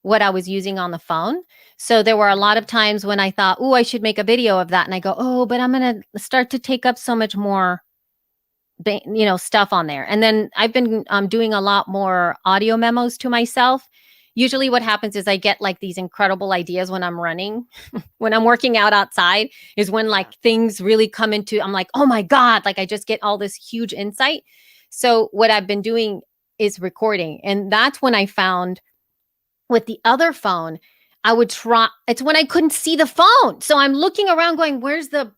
what I was using on the phone. So there were a lot of times when I thought, "Oh, I should make a video of that." And I go, "Oh, but I'm going to start to take up so much more stuff on there." And then I've been doing a lot more audio memos to myself. Usually what happens is I get like these incredible ideas when I'm running, when I'm working out outside is when like things really come into, I'm like, oh my God, like I just get all this huge insight. So what I've been doing is recording. And that's when I found with the other phone, I would try, it's when I couldn't see the phone. So I'm looking around going, where's the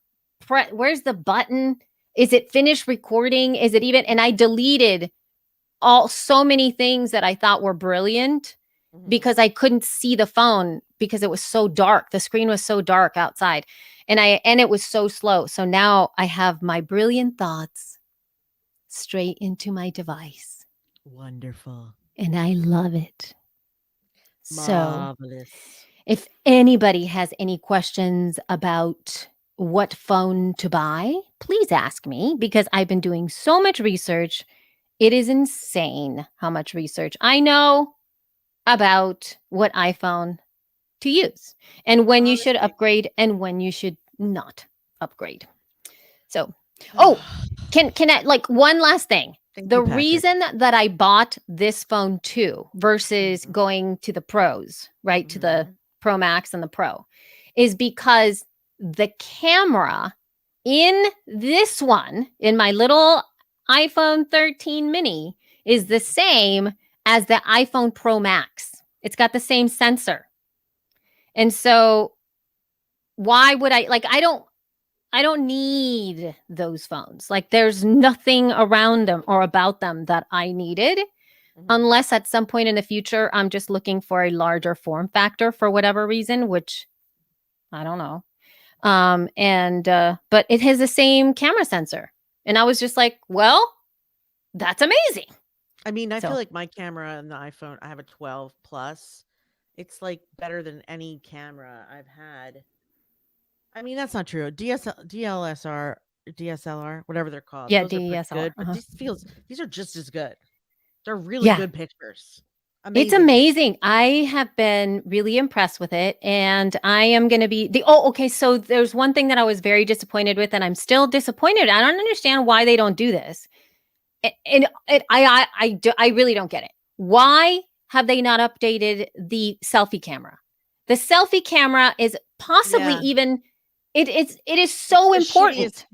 button? Is it finished recording? Is it even, and I deleted so many things that I thought were brilliant because I couldn't see the phone because it was so dark. The screen was so dark outside and it was so slow. So now I have my brilliant thoughts straight into my device. Wonderful. And I love it. So Marvelous. if anybody has any questions about what phone to buy, please ask me because I've been doing so much research. It is insane how much research I know about what iPhone to use and when you should upgrade and when you should not upgrade. So, can I like one last thing? Thank The you, Patrick. reason that I bought this phone too versus going to the pros, right? To the Pro Max and the Pro is because the camera in this one, in my little iPhone 13 mini, is the same as the iPhone Pro Max. It's got the same sensor. And so why would I I don't need those phones. Like there's nothing around them or about them that I needed unless at some point in the future I'm just looking for a larger form factor for whatever reason, which I don't know. But it has the same camera sensor. And I was just like, well, that's amazing. I mean, I So- feel like my camera on the iPhone, I have a 12 Plus. It's like better than any camera I've had. I mean, that's not true. DSLR, whatever they're called. Yeah, Those are pretty DSLR, good, but these are just as good. They're really Yeah. good pictures. It's amazing. I have been really impressed with it. And I am going to be okay. So there's one thing that I was very disappointed with, and I'm still disappointed. I don't understand why they don't do this. I really don't get it. Why have they not updated the selfie camera? The selfie camera is possibly even, it is so important.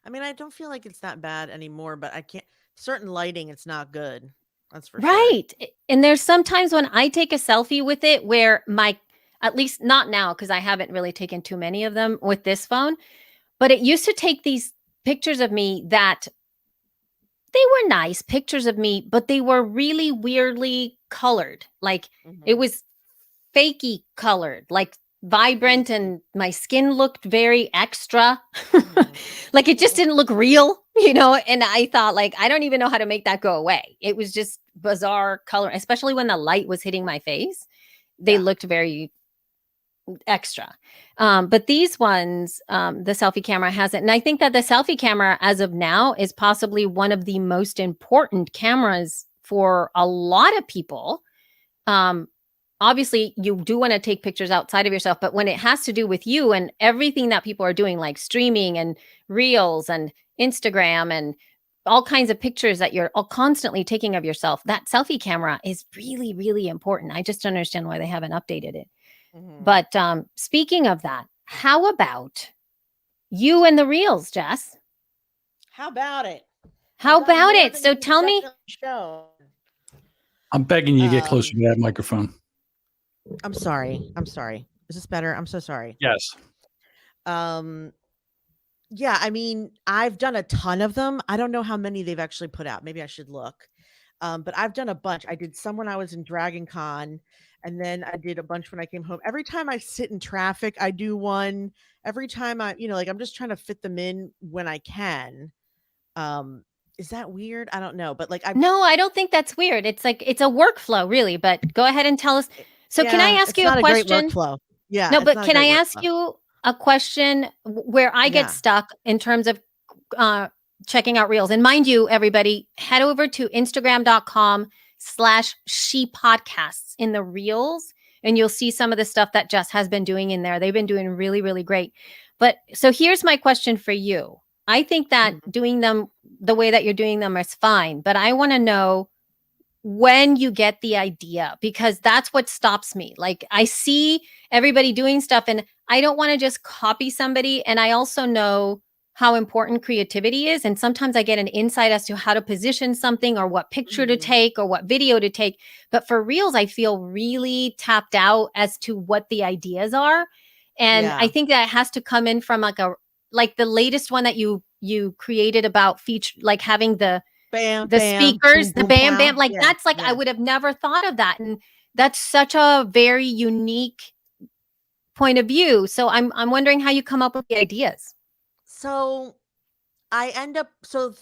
I mean, I don't feel like it's that bad anymore, but I can't, certain lighting, it's not good. That's for sure. Right. And there's sometimes when I take a selfie with it where at least not now, because I haven't really taken too many of them with this phone, but it used to take these pictures of me that they were nice pictures of me, but they were really weirdly colored. Like it was fakey colored, like vibrant, and my skin looked very extra. Like it just didn't look real, and I thought like, I don't even know how to make that go away. It was just bizarre color, especially when the light was hitting my face. They looked very extra. But these ones, the selfie camera hasn't. And I think that the selfie camera as of now is possibly one of the most important cameras for a lot of people. obviously you do want to take pictures outside of yourself, but when it has to do with you and everything that people are doing, like streaming and reels and Instagram and all kinds of pictures that you're all constantly taking of yourself, that selfie camera is really, really important. I just don't understand why they haven't updated it. Mhm. But speaking of that, how about you and the reels, Jess? How about it? How I've done about more it? than So you tell me. definitely show. I'm begging you to get closer to that microphone. I'm sorry. Is this better? I'm so sorry. Yes. Yeah, I mean, I've done a ton of them. I don't know how many they've actually put out. Maybe I should look. But I've done a bunch. I did some when I was in Dragon Con, and then I did a bunch when I came home. Every time I sit in traffic, I do one. Every time like I'm just trying to fit them in when I can. Is that weird? I don't know. But like No, I don't think that's weird. It's like it's a workflow, really. But go ahead and tell us. So, can I yeah, ask it's you a not a great question? workflow. Yeah, No, it's but not a can I great ask workflow. you a question where I get Yeah. stuck in terms of checking out reels? And mind you, everybody, head over to Instagram.com/she podcasts in the reels, and you'll see some of the stuff that Jess has been doing in there. They've been doing really, really great. But so here's my question for you. I think that doing them the way that you're doing them is fine, but I want to know when you get the idea, because that's what stops me. Like, I see everybody doing stuff and I don't want to just copy somebody. And I also know how important creativity is. And sometimes I get an insight as to how to position something or what picture to take or what video to take. But for reels, I feel really tapped out as to what the ideas are. And I Yeah. think that has to come in from like the latest one that you created about feature, like having the Bam, the bam, speakers, boom, the boom, bam, pow. bam, like Yeah, that's like, I yeah. would have never thought of that. And that's such a very unique point of view. So I'm wondering how you come up with the ideas. So I end up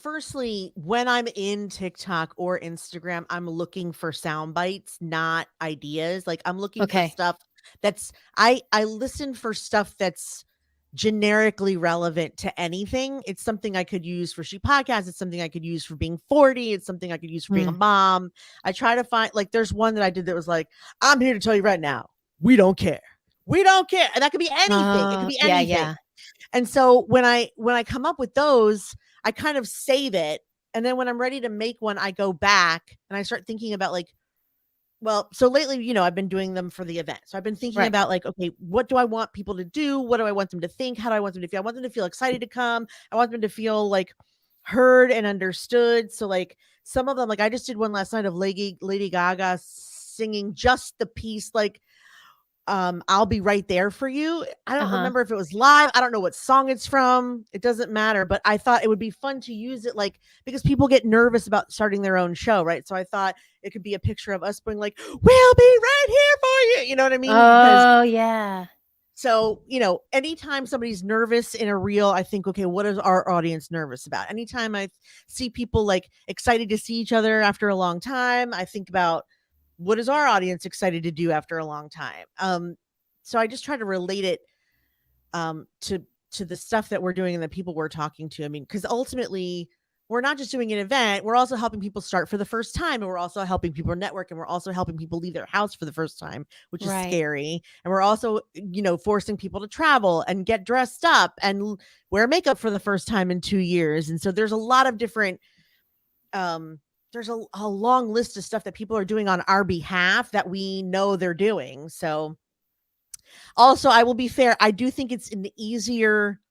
firstly, when I'm in TikTok or Instagram, I'm looking for sound bites, not ideas. Like I'm looking for Okay. stuff that's I listen for stuff that's generically relevant to anything. It's something I could use for She Podcast. It's something I could use for being 40. It's something I could use for being a mom. I try to find, like, there's one that I did that was like, I'm here to tell you right now, we don't care. We don't care. And that could be anything. It could be Yeah, anything. yeah. And so when I come up with those, I kind of save it. And then when I'm ready to make one, I go back and I start thinking about like, well, so lately, I've been doing them for the event. So I've been thinking Right. about like, okay, what do I want people to do? What do I want them to think? How do I want them to feel? I want them to feel excited to come. I want them to feel like heard and understood. So like some of them, like I just did one last night of Lady Gaga singing just the piece, like, I'll be right there for you. I don't remember if it was live. I don't know what song it's from. It doesn't matter, but I thought it would be fun to use it, like, because people get nervous about starting their own show, right? So I thought it could be a picture of us being like, we'll be right here for you. You know what I mean? Oh, yeah. So, anytime somebody's nervous in a reel, I think, okay, what is our audience nervous about? Anytime I see people like excited to see each other after a long time, I think about, what is our audience excited to do after a long time? So I just try to relate it to the stuff that we're doing and the people we're talking to. I mean, because ultimately we're not just doing an event, we're also helping people start for the first time, and we're also helping people network, and we're also helping people leave their house for the first time, which is Right. scary. And we're also, forcing people to travel and get dressed up and wear makeup for the first time in 2 years. And so there's a lot of different there's a long list of stuff that people are doing on our behalf that we know they're doing. So also, I will be fair, I do think it's an easier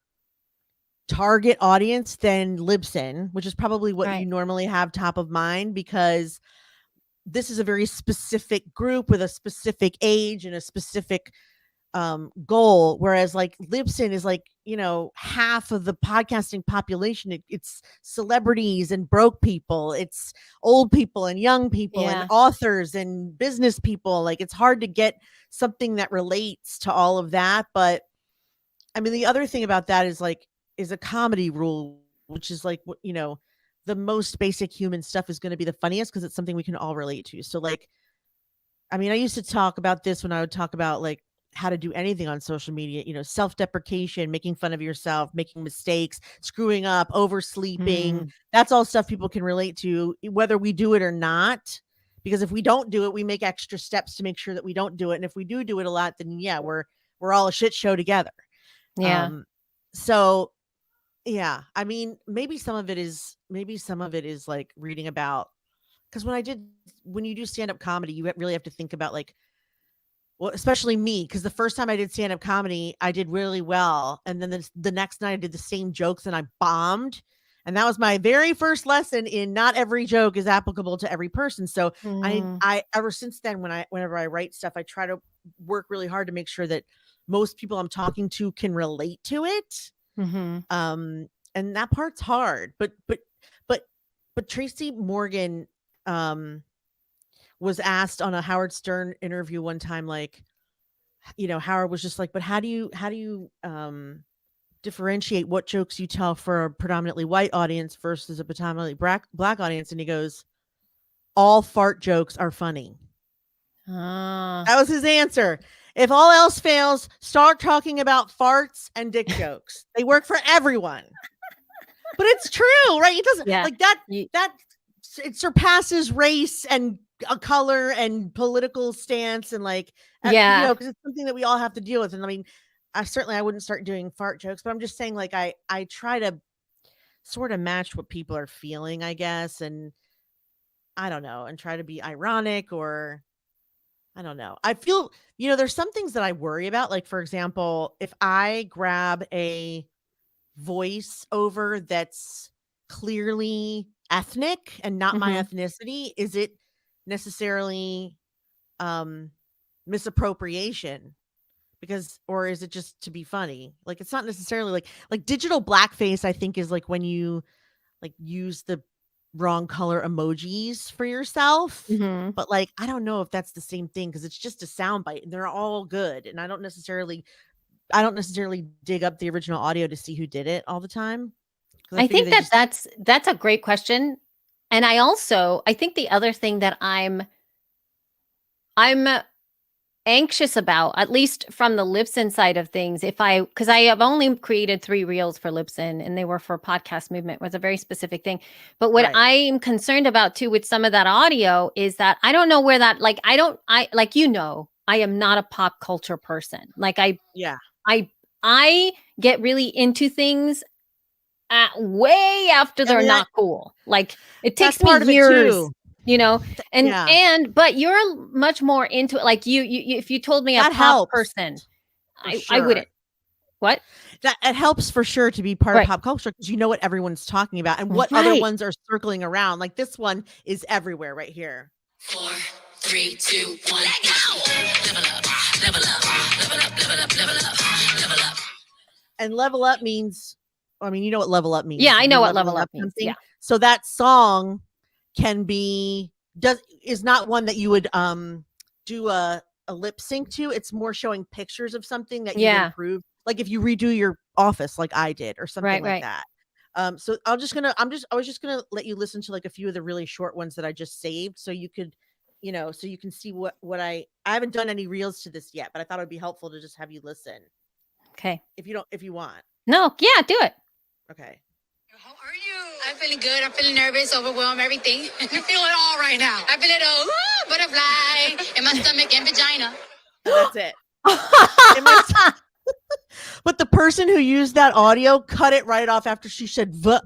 target audience than Libsyn, which is probably what you Right. normally have top of mind, because this is a very specific group with a specific age and a specific goal, whereas like Libsyn is like, half of the podcasting population. It's celebrities and broke people, it's old people and young people Yeah. and authors and business people. Like, it's hard to get something that relates to all of that. But I mean, the other thing about that is a comedy rule, which is like, the most basic human stuff is going to be the funniest because it's something we can all relate to. So like, I mean, I used to talk about this when I would talk about like how to do anything on social media, self-deprecation, making fun of yourself, making mistakes, screwing up, oversleeping. That's all stuff people can relate to, whether we do it or not, because if we don't do it, we make extra steps to make sure that we don't do it. And if we do it a lot, then yeah, we're all a shit show together. Yeah. So yeah, I mean, maybe some of it is like reading about, because when you do stand-up comedy, you really have to think about like, well, especially me, because the first time I did stand-up comedy, I did really well. And then the next night I did the same jokes and I bombed. And that was my very first lesson in not every joke is applicable to every person. So I ever since then, whenever I write stuff, I try to work really hard to make sure that most people I'm talking to can relate to it. And that part's hard. But Tracy Morgan was asked on a Howard Stern interview one time, like, Howard was just like, but how do you differentiate what jokes you tell for a predominantly white audience versus a predominantly black audience? And he goes, all fart jokes are funny. That was his answer. If all else fails, start talking about farts and dick jokes. They work for everyone. But it's true, right? It doesn't like that. It surpasses race and a color and political stance and like, because it's something that we all have to deal with. And I mean, I wouldn't start doing fart jokes, but I'm just saying, like, I try to sort of match what people are feeling, I guess, and I don't know, and try to be ironic, or I don't know. I feel, there's some things that I worry about. Like, for example, if I grab a voice over that's clearly ethnic and not my ethnicity, is it necessarily misappropriation? Or is it just to be funny? Like, it's not necessarily like digital blackface, I think, is like when you like use the wrong color emojis for yourself. But like, I don't know if that's the same thing, because it's just a soundbite and they're all good. And I don't necessarily dig up the original audio to see who did it all the time. I think that's a great question. And I think the other thing that I'm anxious about, at least from the Libsyn side of things, because I have only created 3 reels for Libsyn, and they were for Podcast Movement, was a very specific thing. But what I'm concerned about too with some of that audio is that I don't know where that, like, I am not a pop culture person. Like I get really into things way after they're not cool. Like, it takes me years. But you're much more into it. Like you if you told me a pop person, I wouldn't. What? That it helps for sure to be part of pop culture, because you know what everyone's talking about and what other ones are circling around. Like, this one is everywhere right here. 4, 3, 2, 1, let go. Level up, level up, level up, level up, level up, level up. And level up means, I mean, you know what level up means. Yeah, I know what level up means. Yeah. So that song is not one that you would do a lip sync to. It's more showing pictures of something that you improved. Like if you redo your office like I did, or something like that. So I was just gonna let you listen to like a few of the really short ones that I just saved, so you could, so you can see what I haven't done any reels to this yet, but I thought it would be helpful to just have you listen. Okay. If you want. No, yeah, do it. Okay. How are you? I'm feeling good. I'm feeling nervous, overwhelmed, everything. You feel it all right now. I feel it all, butterfly in my stomach and vagina. That's it. But the person who used that audio cut it right off after she said "v." So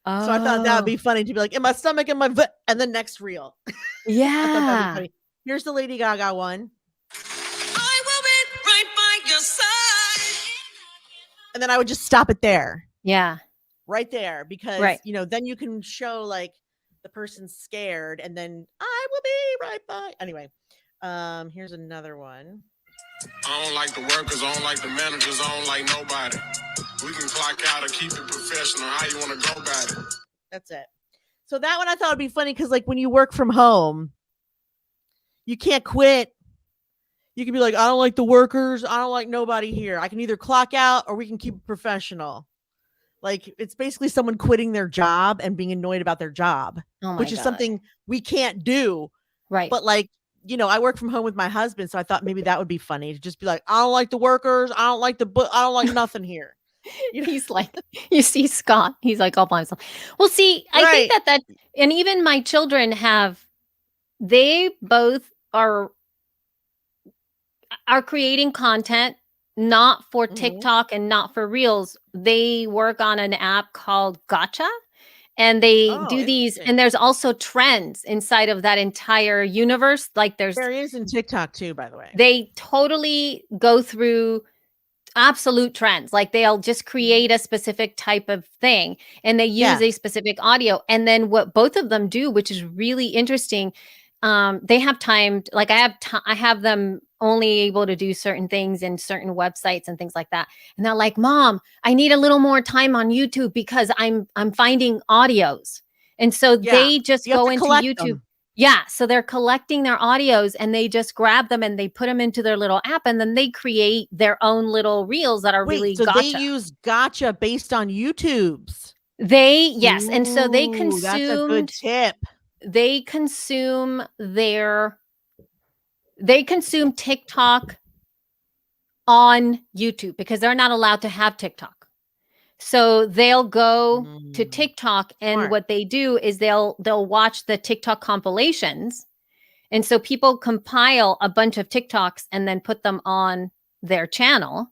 I thought that would be funny to be like, in my stomach and my "v," and the next reel. Yeah. I thought that'd be funny. Here's the Lady Gaga one. I will be right by your side. And then I would just stop it there. Yeah. Right there, because then you can show like the person's scared, and then I will be right by. Anyway, here's another one. I don't like the workers, I don't like the managers, I don't like nobody. We can clock out or keep it professional. How you want to go about it? That's it. So that one I thought would be funny, because like when you work from home, you can't quit. You can be like, I don't like the workers, I don't like nobody here. I can either clock out or we can keep it professional. Like, it's basically someone quitting their job and being annoyed about their job, which is something we can't do. Right. But like, I work from home with my husband, so I thought maybe that would be funny to just be like, I don't like the workers, I don't like I don't like nothing here. He's like, you see Scott, he's like all by himself. Well, see, I think that and even my children have they both are creating content not for Mhm. TikTok and not for Reels. They work on an app called Gotcha, and they Oh, do these, interesting. and there's also trends inside of that entire universe. Like There is in TikTok too, by the way. they totally go through absolute trends. Like they'll just create a specific type of thing and they use a Yes. specific audio. And then what both of them do, which is really interesting, they have timed, like I have them only able to do certain things in certain websites and things like that. And they're like, "Mom, I need a little more time on YouTube because I'm finding audios." And so Yeah. they just You have go to into collect YouTube. them. Yeah, so they're collecting their audios and they just grab them and they put them into their little app and then they create their own little reels that are Wait, really so they gotcha. use Gotcha based on YouTube's. Yes, and so they Ooh, that's a good tip. consume TikTok on YouTube because they're not allowed to have TikTok. So they'll go to Mm, TikTok and smart. what they do is they'll watch the TikTok compilations. And so people compile a bunch of TikToks and then put them on their channel.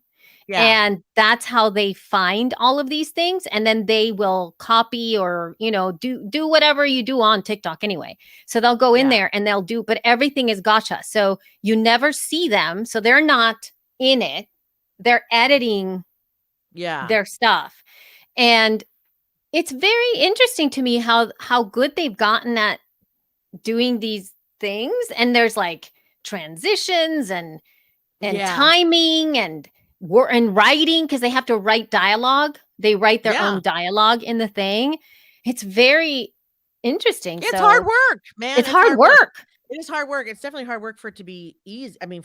Yeah. And that's how they find all of these things. And then they will copy or, do whatever you do on TikTok anyway. So they'll go in Yeah. there and they'll do, but everything is gotcha. So you never see them. So they're not in it. They're editing Yeah. their stuff. And it's very interesting to me how good they've gotten at doing these things. And there's like transitions and Yeah. timing and writing because they have to write dialogue. They write their Yeah. own dialogue in the thing. It's very interesting. It's So hard work, man. it's hard work. It is hard work. It's definitely hard work for it to be easy. I mean,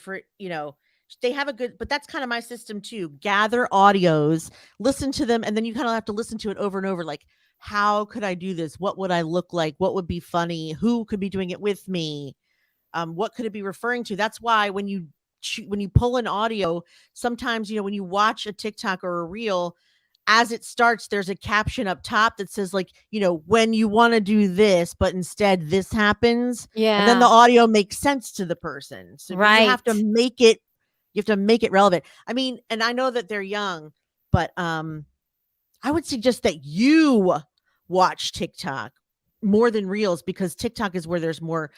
they have a good, but that's kind of my system too. Gather audios, listen to them, and then you kind of have to listen to it over and over. Like, how could I do this? What would I look like? What would be funny? Who could be doing it with me? What could it be referring to? That's why when you pull an audio, sometimes, when you watch a TikTok or a reel, as it starts, there's a caption up top that says like, when you want to do this, but instead this happens. And then the Yeah. audio makes sense to the person. So you have to Right. make it relevant. I mean, and I know that they're young, but I would suggest that you watch TikTok more than reels because TikTok is where there's more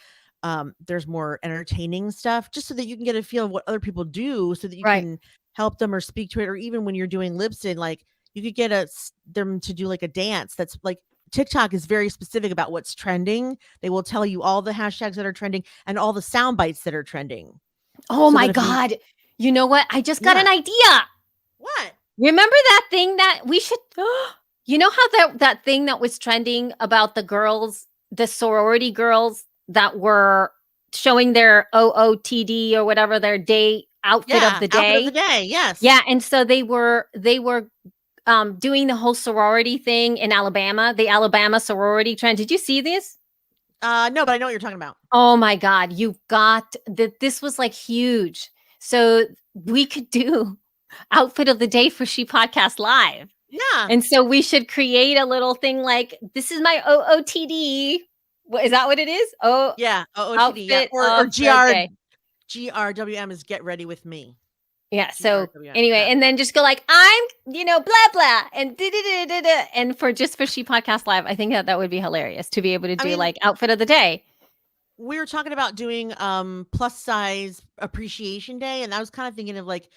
entertaining stuff, just so that you can get a feel of what other people do so that you Right. can help them or speak to it. Or even when you're doing lip sync, like you could get them to do like a dance that's like, TikTok is very specific about what's trending. They will tell you all the hashtags that are trending and all the sound bites that are trending. Oh So my that if you- God. You know what? I just got Yeah. an idea. What? Remember that thing that we should you know how that thing that was trending about the girls, the sorority girls that were showing their OOTD or whatever their day outfit of the Outfit day? of the day. Yes. Yeah, and so they were doing the whole sorority thing in Alabama, the Alabama sorority trend. Did you see this? No, but I know what you're talking about. Oh my God, you've got that. This was like huge. So we could do outfit of the day for She Podcast Live. Yeah. And so we should create a little thing like, this is my OOTD. What is that what it is? Oh, Yeah. OOTD. Yeah. outfit Or of the day. GRWM is get ready with me. Yeah. So GRWM, anyway, yeah. and then just go like, I'm, blah, blah, and da-da-da-da-da. And for She Podcast Live, I think that would be hilarious to be able to do mean, like outfit of the day. We were talking about doing plus size appreciation day, and I was kind of thinking of like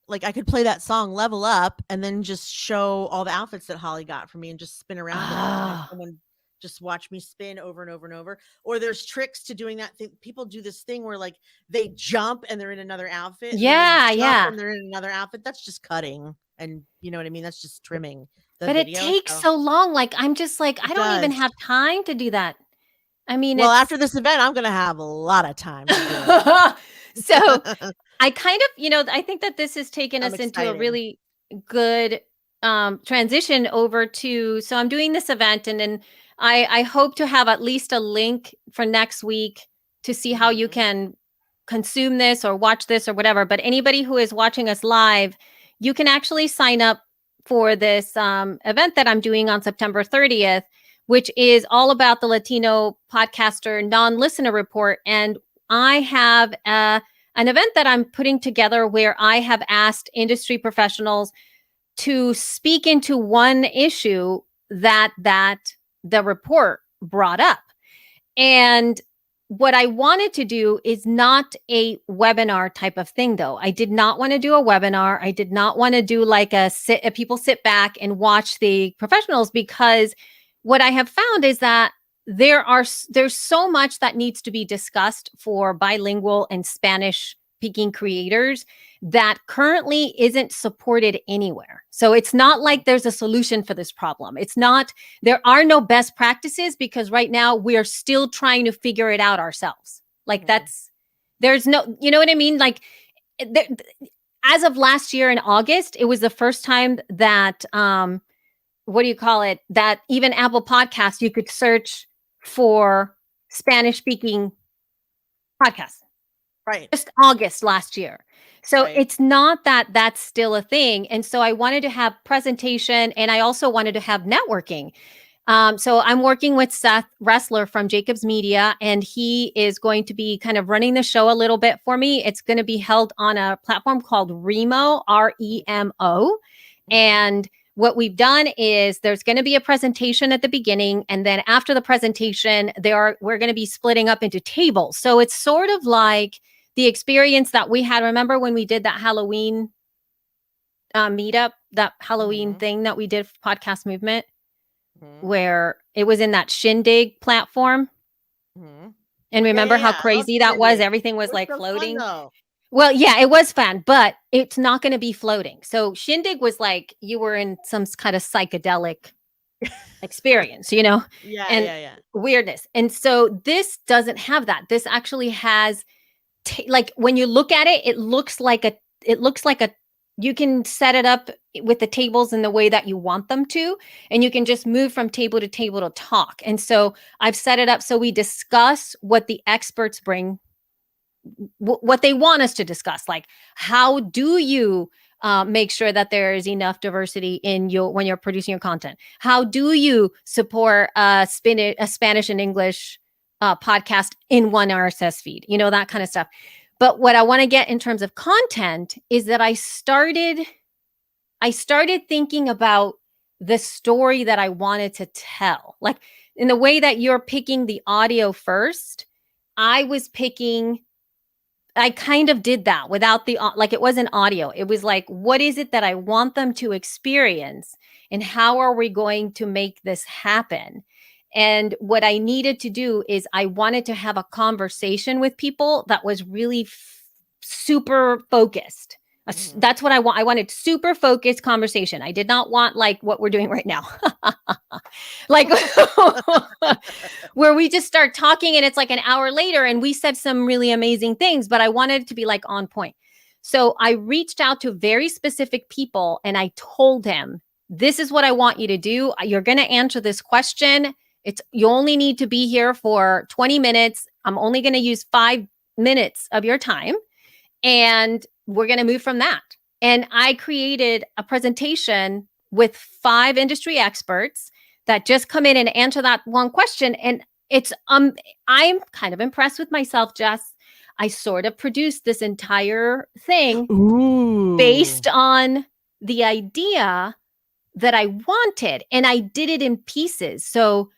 I could play that song Level Up and then just show all the outfits that Holly got for me and just spin around in it and have Ah. someone just watch me spin over and over and over. Or there's tricks to doing that thing. People do this thing where like they jump and they're in another outfit. And then Yeah, they jump yeah. and they're in another outfit. That's just cutting, and you know what I mean. That's just trimming the But video. it takes so long. Like, I'm just like, I It don't even does. have time to do that. I mean, Well, it's after this event, I'm gonna have a lot of time to do it. so I kind of, I think that this has taken I'm us into a excited. really good transition over to, so I'm doing this event and then I hope to have at least a link for next week to see how you Mhm. can consume this or watch this or whatever. But anybody who is watching us live, you can actually sign up for this event that I'm doing on September 30th, which is all about the Latino podcaster non-listener report. And I have an event that I'm putting together where I have asked industry professionals to speak into one issue that the report brought up. And what I wanted to do is not a webinar type of thing, though. I did not want to do a webinar. I did not want to do like a people sit back and watch the professionals, because what I have found is that there's so much that needs to be discussed for bilingual and Spanish speaking creators that currently isn't supported anywhere. So it's not like there's a solution for this problem. It's not, there are no best practices, because right now we're still trying to figure it out ourselves. Like there's no, you know what I mean? Like as of last year in August, it was the first time that, what do you call it? That even Apple Podcasts, you could search for Spanish speaking podcasts. Right. Just August last year. So it's not that that's still a thing. And so I wanted to have presentation, and I also wanted to have networking. So I'm working with Seth Ressler from Jacobs Media, and he is going to be kind of running the show a little bit for me. It's going to be held on a platform called Remo, REMO. And what we've done is there's going to be a presentation at the beginning, and then after the presentation, we're going to be splitting up into tables. So it's sort of like the experience that we had. Remember when we did that Halloween meetup, that Halloween thing that we did for Podcast Movement, where it was in that Shindig platform? And remember how crazy that was? Everything was like floating. Well, yeah, it was fun, but it's not going to be floating. So Shindig was like you were in some kind of psychedelic experience, you know? Yeah. Weirdness. And so this doesn't have that. This actually has like when you look at it, it looks like a you can set it up with the tables in the way that you want them to, and you can just move from table to table to talk. And so I've set it up so we discuss what the experts bring, what they want us to discuss. Like, how do you make sure that there is enough diversity in when you're producing your content? How do you support a Spanish and English podcast in one RSS feed, you know, that kind of stuff. But what I want to get in terms of content is that I started thinking about the story that I wanted to tell. Like in the way that you're picking the audio first, I kind of did that without like it wasn't audio. It was like, what is it that I want them to experience, and how are we going to make this happen? And what I needed to do is I wanted to have a conversation with people that was really super focused. That's what I want. I wanted super focused conversation. I did not want like what we're doing right now. Like where we just start talking and it's like an hour later and we said some really amazing things, but I wanted it to be like on point. So I reached out to very specific people and I told him, this is what I want you to do. You're going to answer this question. You only need to be here for 20 minutes. I'm only going to use 5 minutes of your time, and we're going to move from that. And I created a presentation with 5 industry experts that just come in and answer that one question. And it's I'm kind of impressed with myself, Jess. I sort of produced this entire thing based on the idea that I wanted, and I did it in pieces. So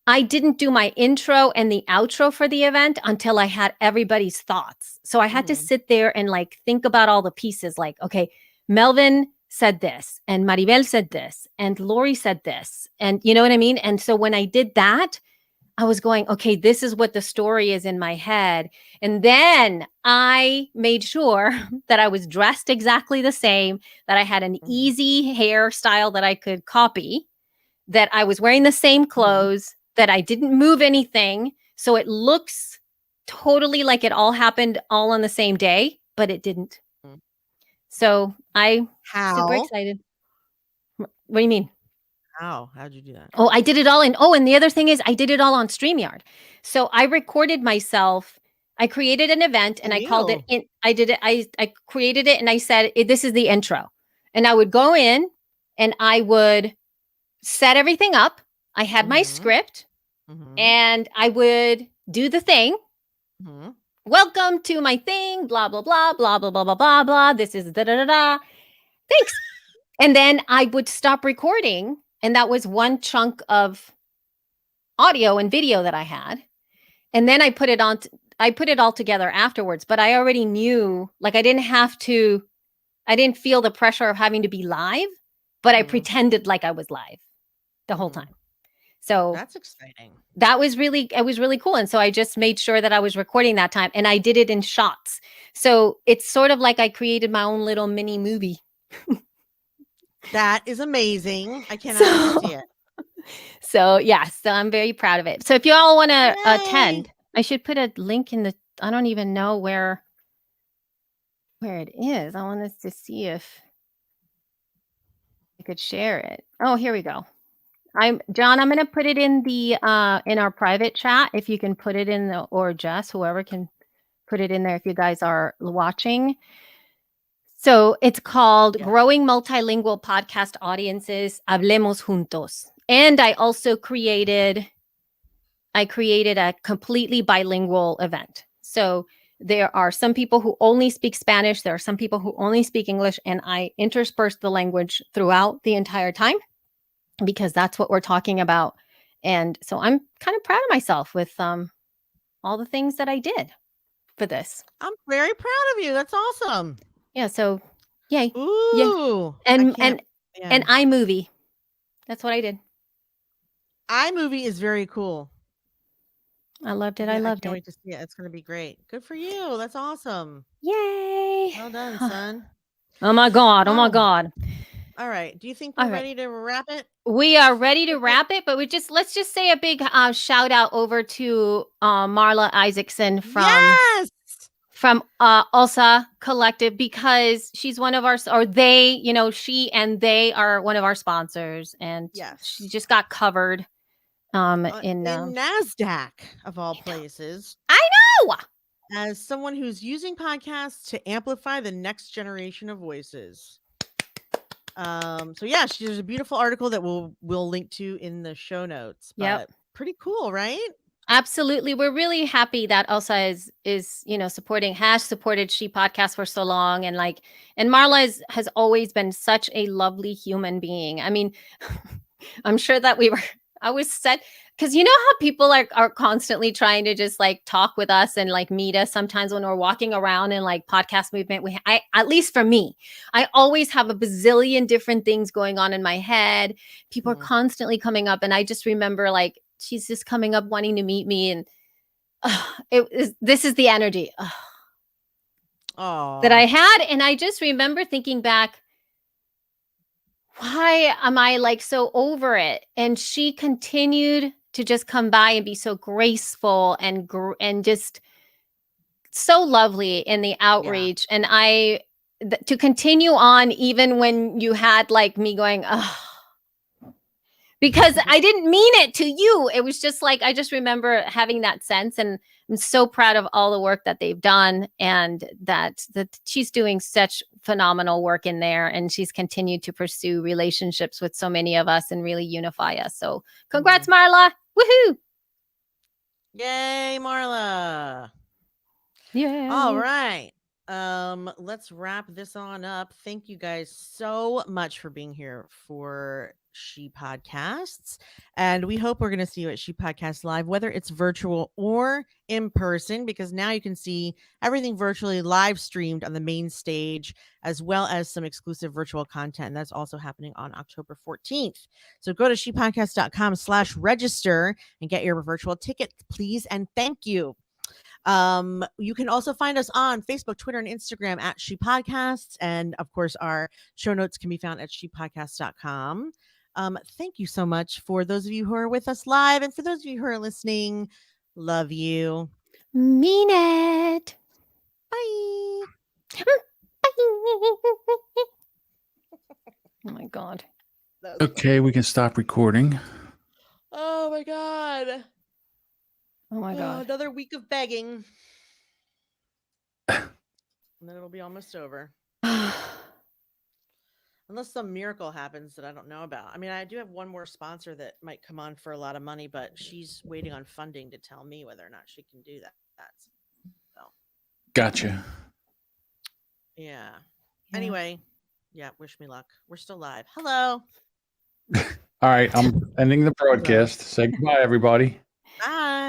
I didn't do my intro and the outro for the event until I had everybody's thoughts. So I had to sit there and like think about all the pieces. Like, okay, Melvin said this, and Maribel said this, and Lori said this, and you know what I mean? And so when I did that, I was going, okay, this is what the story is in my head. And then I made sure that I was dressed exactly the same, that I had an easy hairstyle that I could copy, that I was wearing the same clothes, that I didn't move anything. So it looks totally like it all happened all on the same day, but it didn't. So I'm super excited. What do you mean? How'd you do that? Oh, I did it all and the other thing is I did it all on StreamYard. So I recorded myself. I created an event and I called it, I created it and I said, this is the intro. And I would go in and I would set everything up. I had my Mhm. script Mhm. and I would do the thing. Mhm. Welcome to my thing, blah, blah, blah, blah, blah, blah, blah, blah, blah. This is da da da da. Thanks. And then I would stop recording. And that was one chunk of audio and video that I had. And then I put it on, I put it all together afterwards, but I already knew, like, I didn't feel the pressure of having to be live, but I Mhm. pretended like I was live the whole Mhm. time. So That's exciting. it was really cool. And so I just made sure that I was recording that time and I did it in shots. So it's sort of like I created my own little mini movie. That is amazing. I cannot wait to see it. So yeah, so I'm very proud of it. So if you all want to Yay! attend, I should put a link in the, I don't even know where it is. I want us to see if I could share it. Oh, here we go. John, I'm going to put it in the in our private chat if you can put it in the, or Jess, whoever can put it in there if you guys are watching. So it's called Yeah. Growing Multilingual Podcast Audiences, Hablemos Juntos. And I also created a completely bilingual event. So there are some people who only speak Spanish, there are some people who only speak English, and I intersperse the language throughout the entire time because that's what we're talking about. And so I'm kind of proud of myself with all the things that I did for this. I'm very proud of you. That's awesome. Yeah, so yay. Ooh. And I can't. and iMovie. That's what I did. iMovie is very cool. I loved it. Yeah, I I loved can't it. wait to see it. It's going to be great. Good for you. That's awesome. Yay. Well done, son. Oh my God. Oh my Oh, God. all right. Do you think All we're right. ready to wrap it? We are ready to wrap it, but let's just say a big shout out over to Marla Isaacson Yes. from Ulsa Collective because she's one of our, or they, she and they are one of our sponsors, and Yes. she just got covered In NASDAQ of all places. I know. As someone who's using podcasts to amplify the next generation of voices. So yeah, there's a beautiful article that we'll link to in the show notes. Yep. But pretty cool, right? Absolutely. We're really happy that Elsa is has supported She Podcast for so long. And Marla has always been such a lovely human being. I mean, I'm sure that I was set because you know how people are constantly trying to just talk with us and meet us sometimes when we're walking around in podcast movement. At least for me, I always have a bazillion different things going on in my head. People are constantly coming up, and I just remember she's just coming up wanting to meet me, and this is the energy that I had. And I just remember thinking back, why am I so over it? And she continued to just come by and be so graceful and just so lovely in the outreach. And to continue on even when you had me going, oh, because I didn't mean it to you. It was just I just remember having that sense, and I'm so proud of all the work that they've done, and that she's doing such phenomenal work in there, and she's continued to pursue relationships with so many of us and really unify us. So congrats, Marla. Woohoo. Yay, Marla. Yeah. All right. Let's wrap this on up. Thank you guys so much for being here for She Podcasts. And we hope we're going to see you at She Podcasts Live, whether it's virtual or in person, because now you can see everything virtually live streamed on the main stage, as well as some exclusive virtual content. And that's also happening on October 14th. So go to shepodcast.com/register and get your virtual ticket, please. And thank you. You can also find us on Facebook, Twitter, and Instagram at She Podcasts. And of course, our show notes can be found at shepodcast.com. Thank you so much for those of you who are with us live. And for those of you who are listening, love you. Mean it. Bye. Oh my God. Okay, we can stop recording. Oh my God. Oh my God. Another week of begging. And then it'll be almost over. Unless some miracle happens that I don't know about. I mean, I do have one more sponsor that might come on for a lot of money, but she's waiting on funding to tell me whether or not she can do that. So, Gotcha. yeah. Anyway, yeah, wish me luck. We're still live. Hello. All right, I'm ending the broadcast. Say goodbye, everybody. Bye.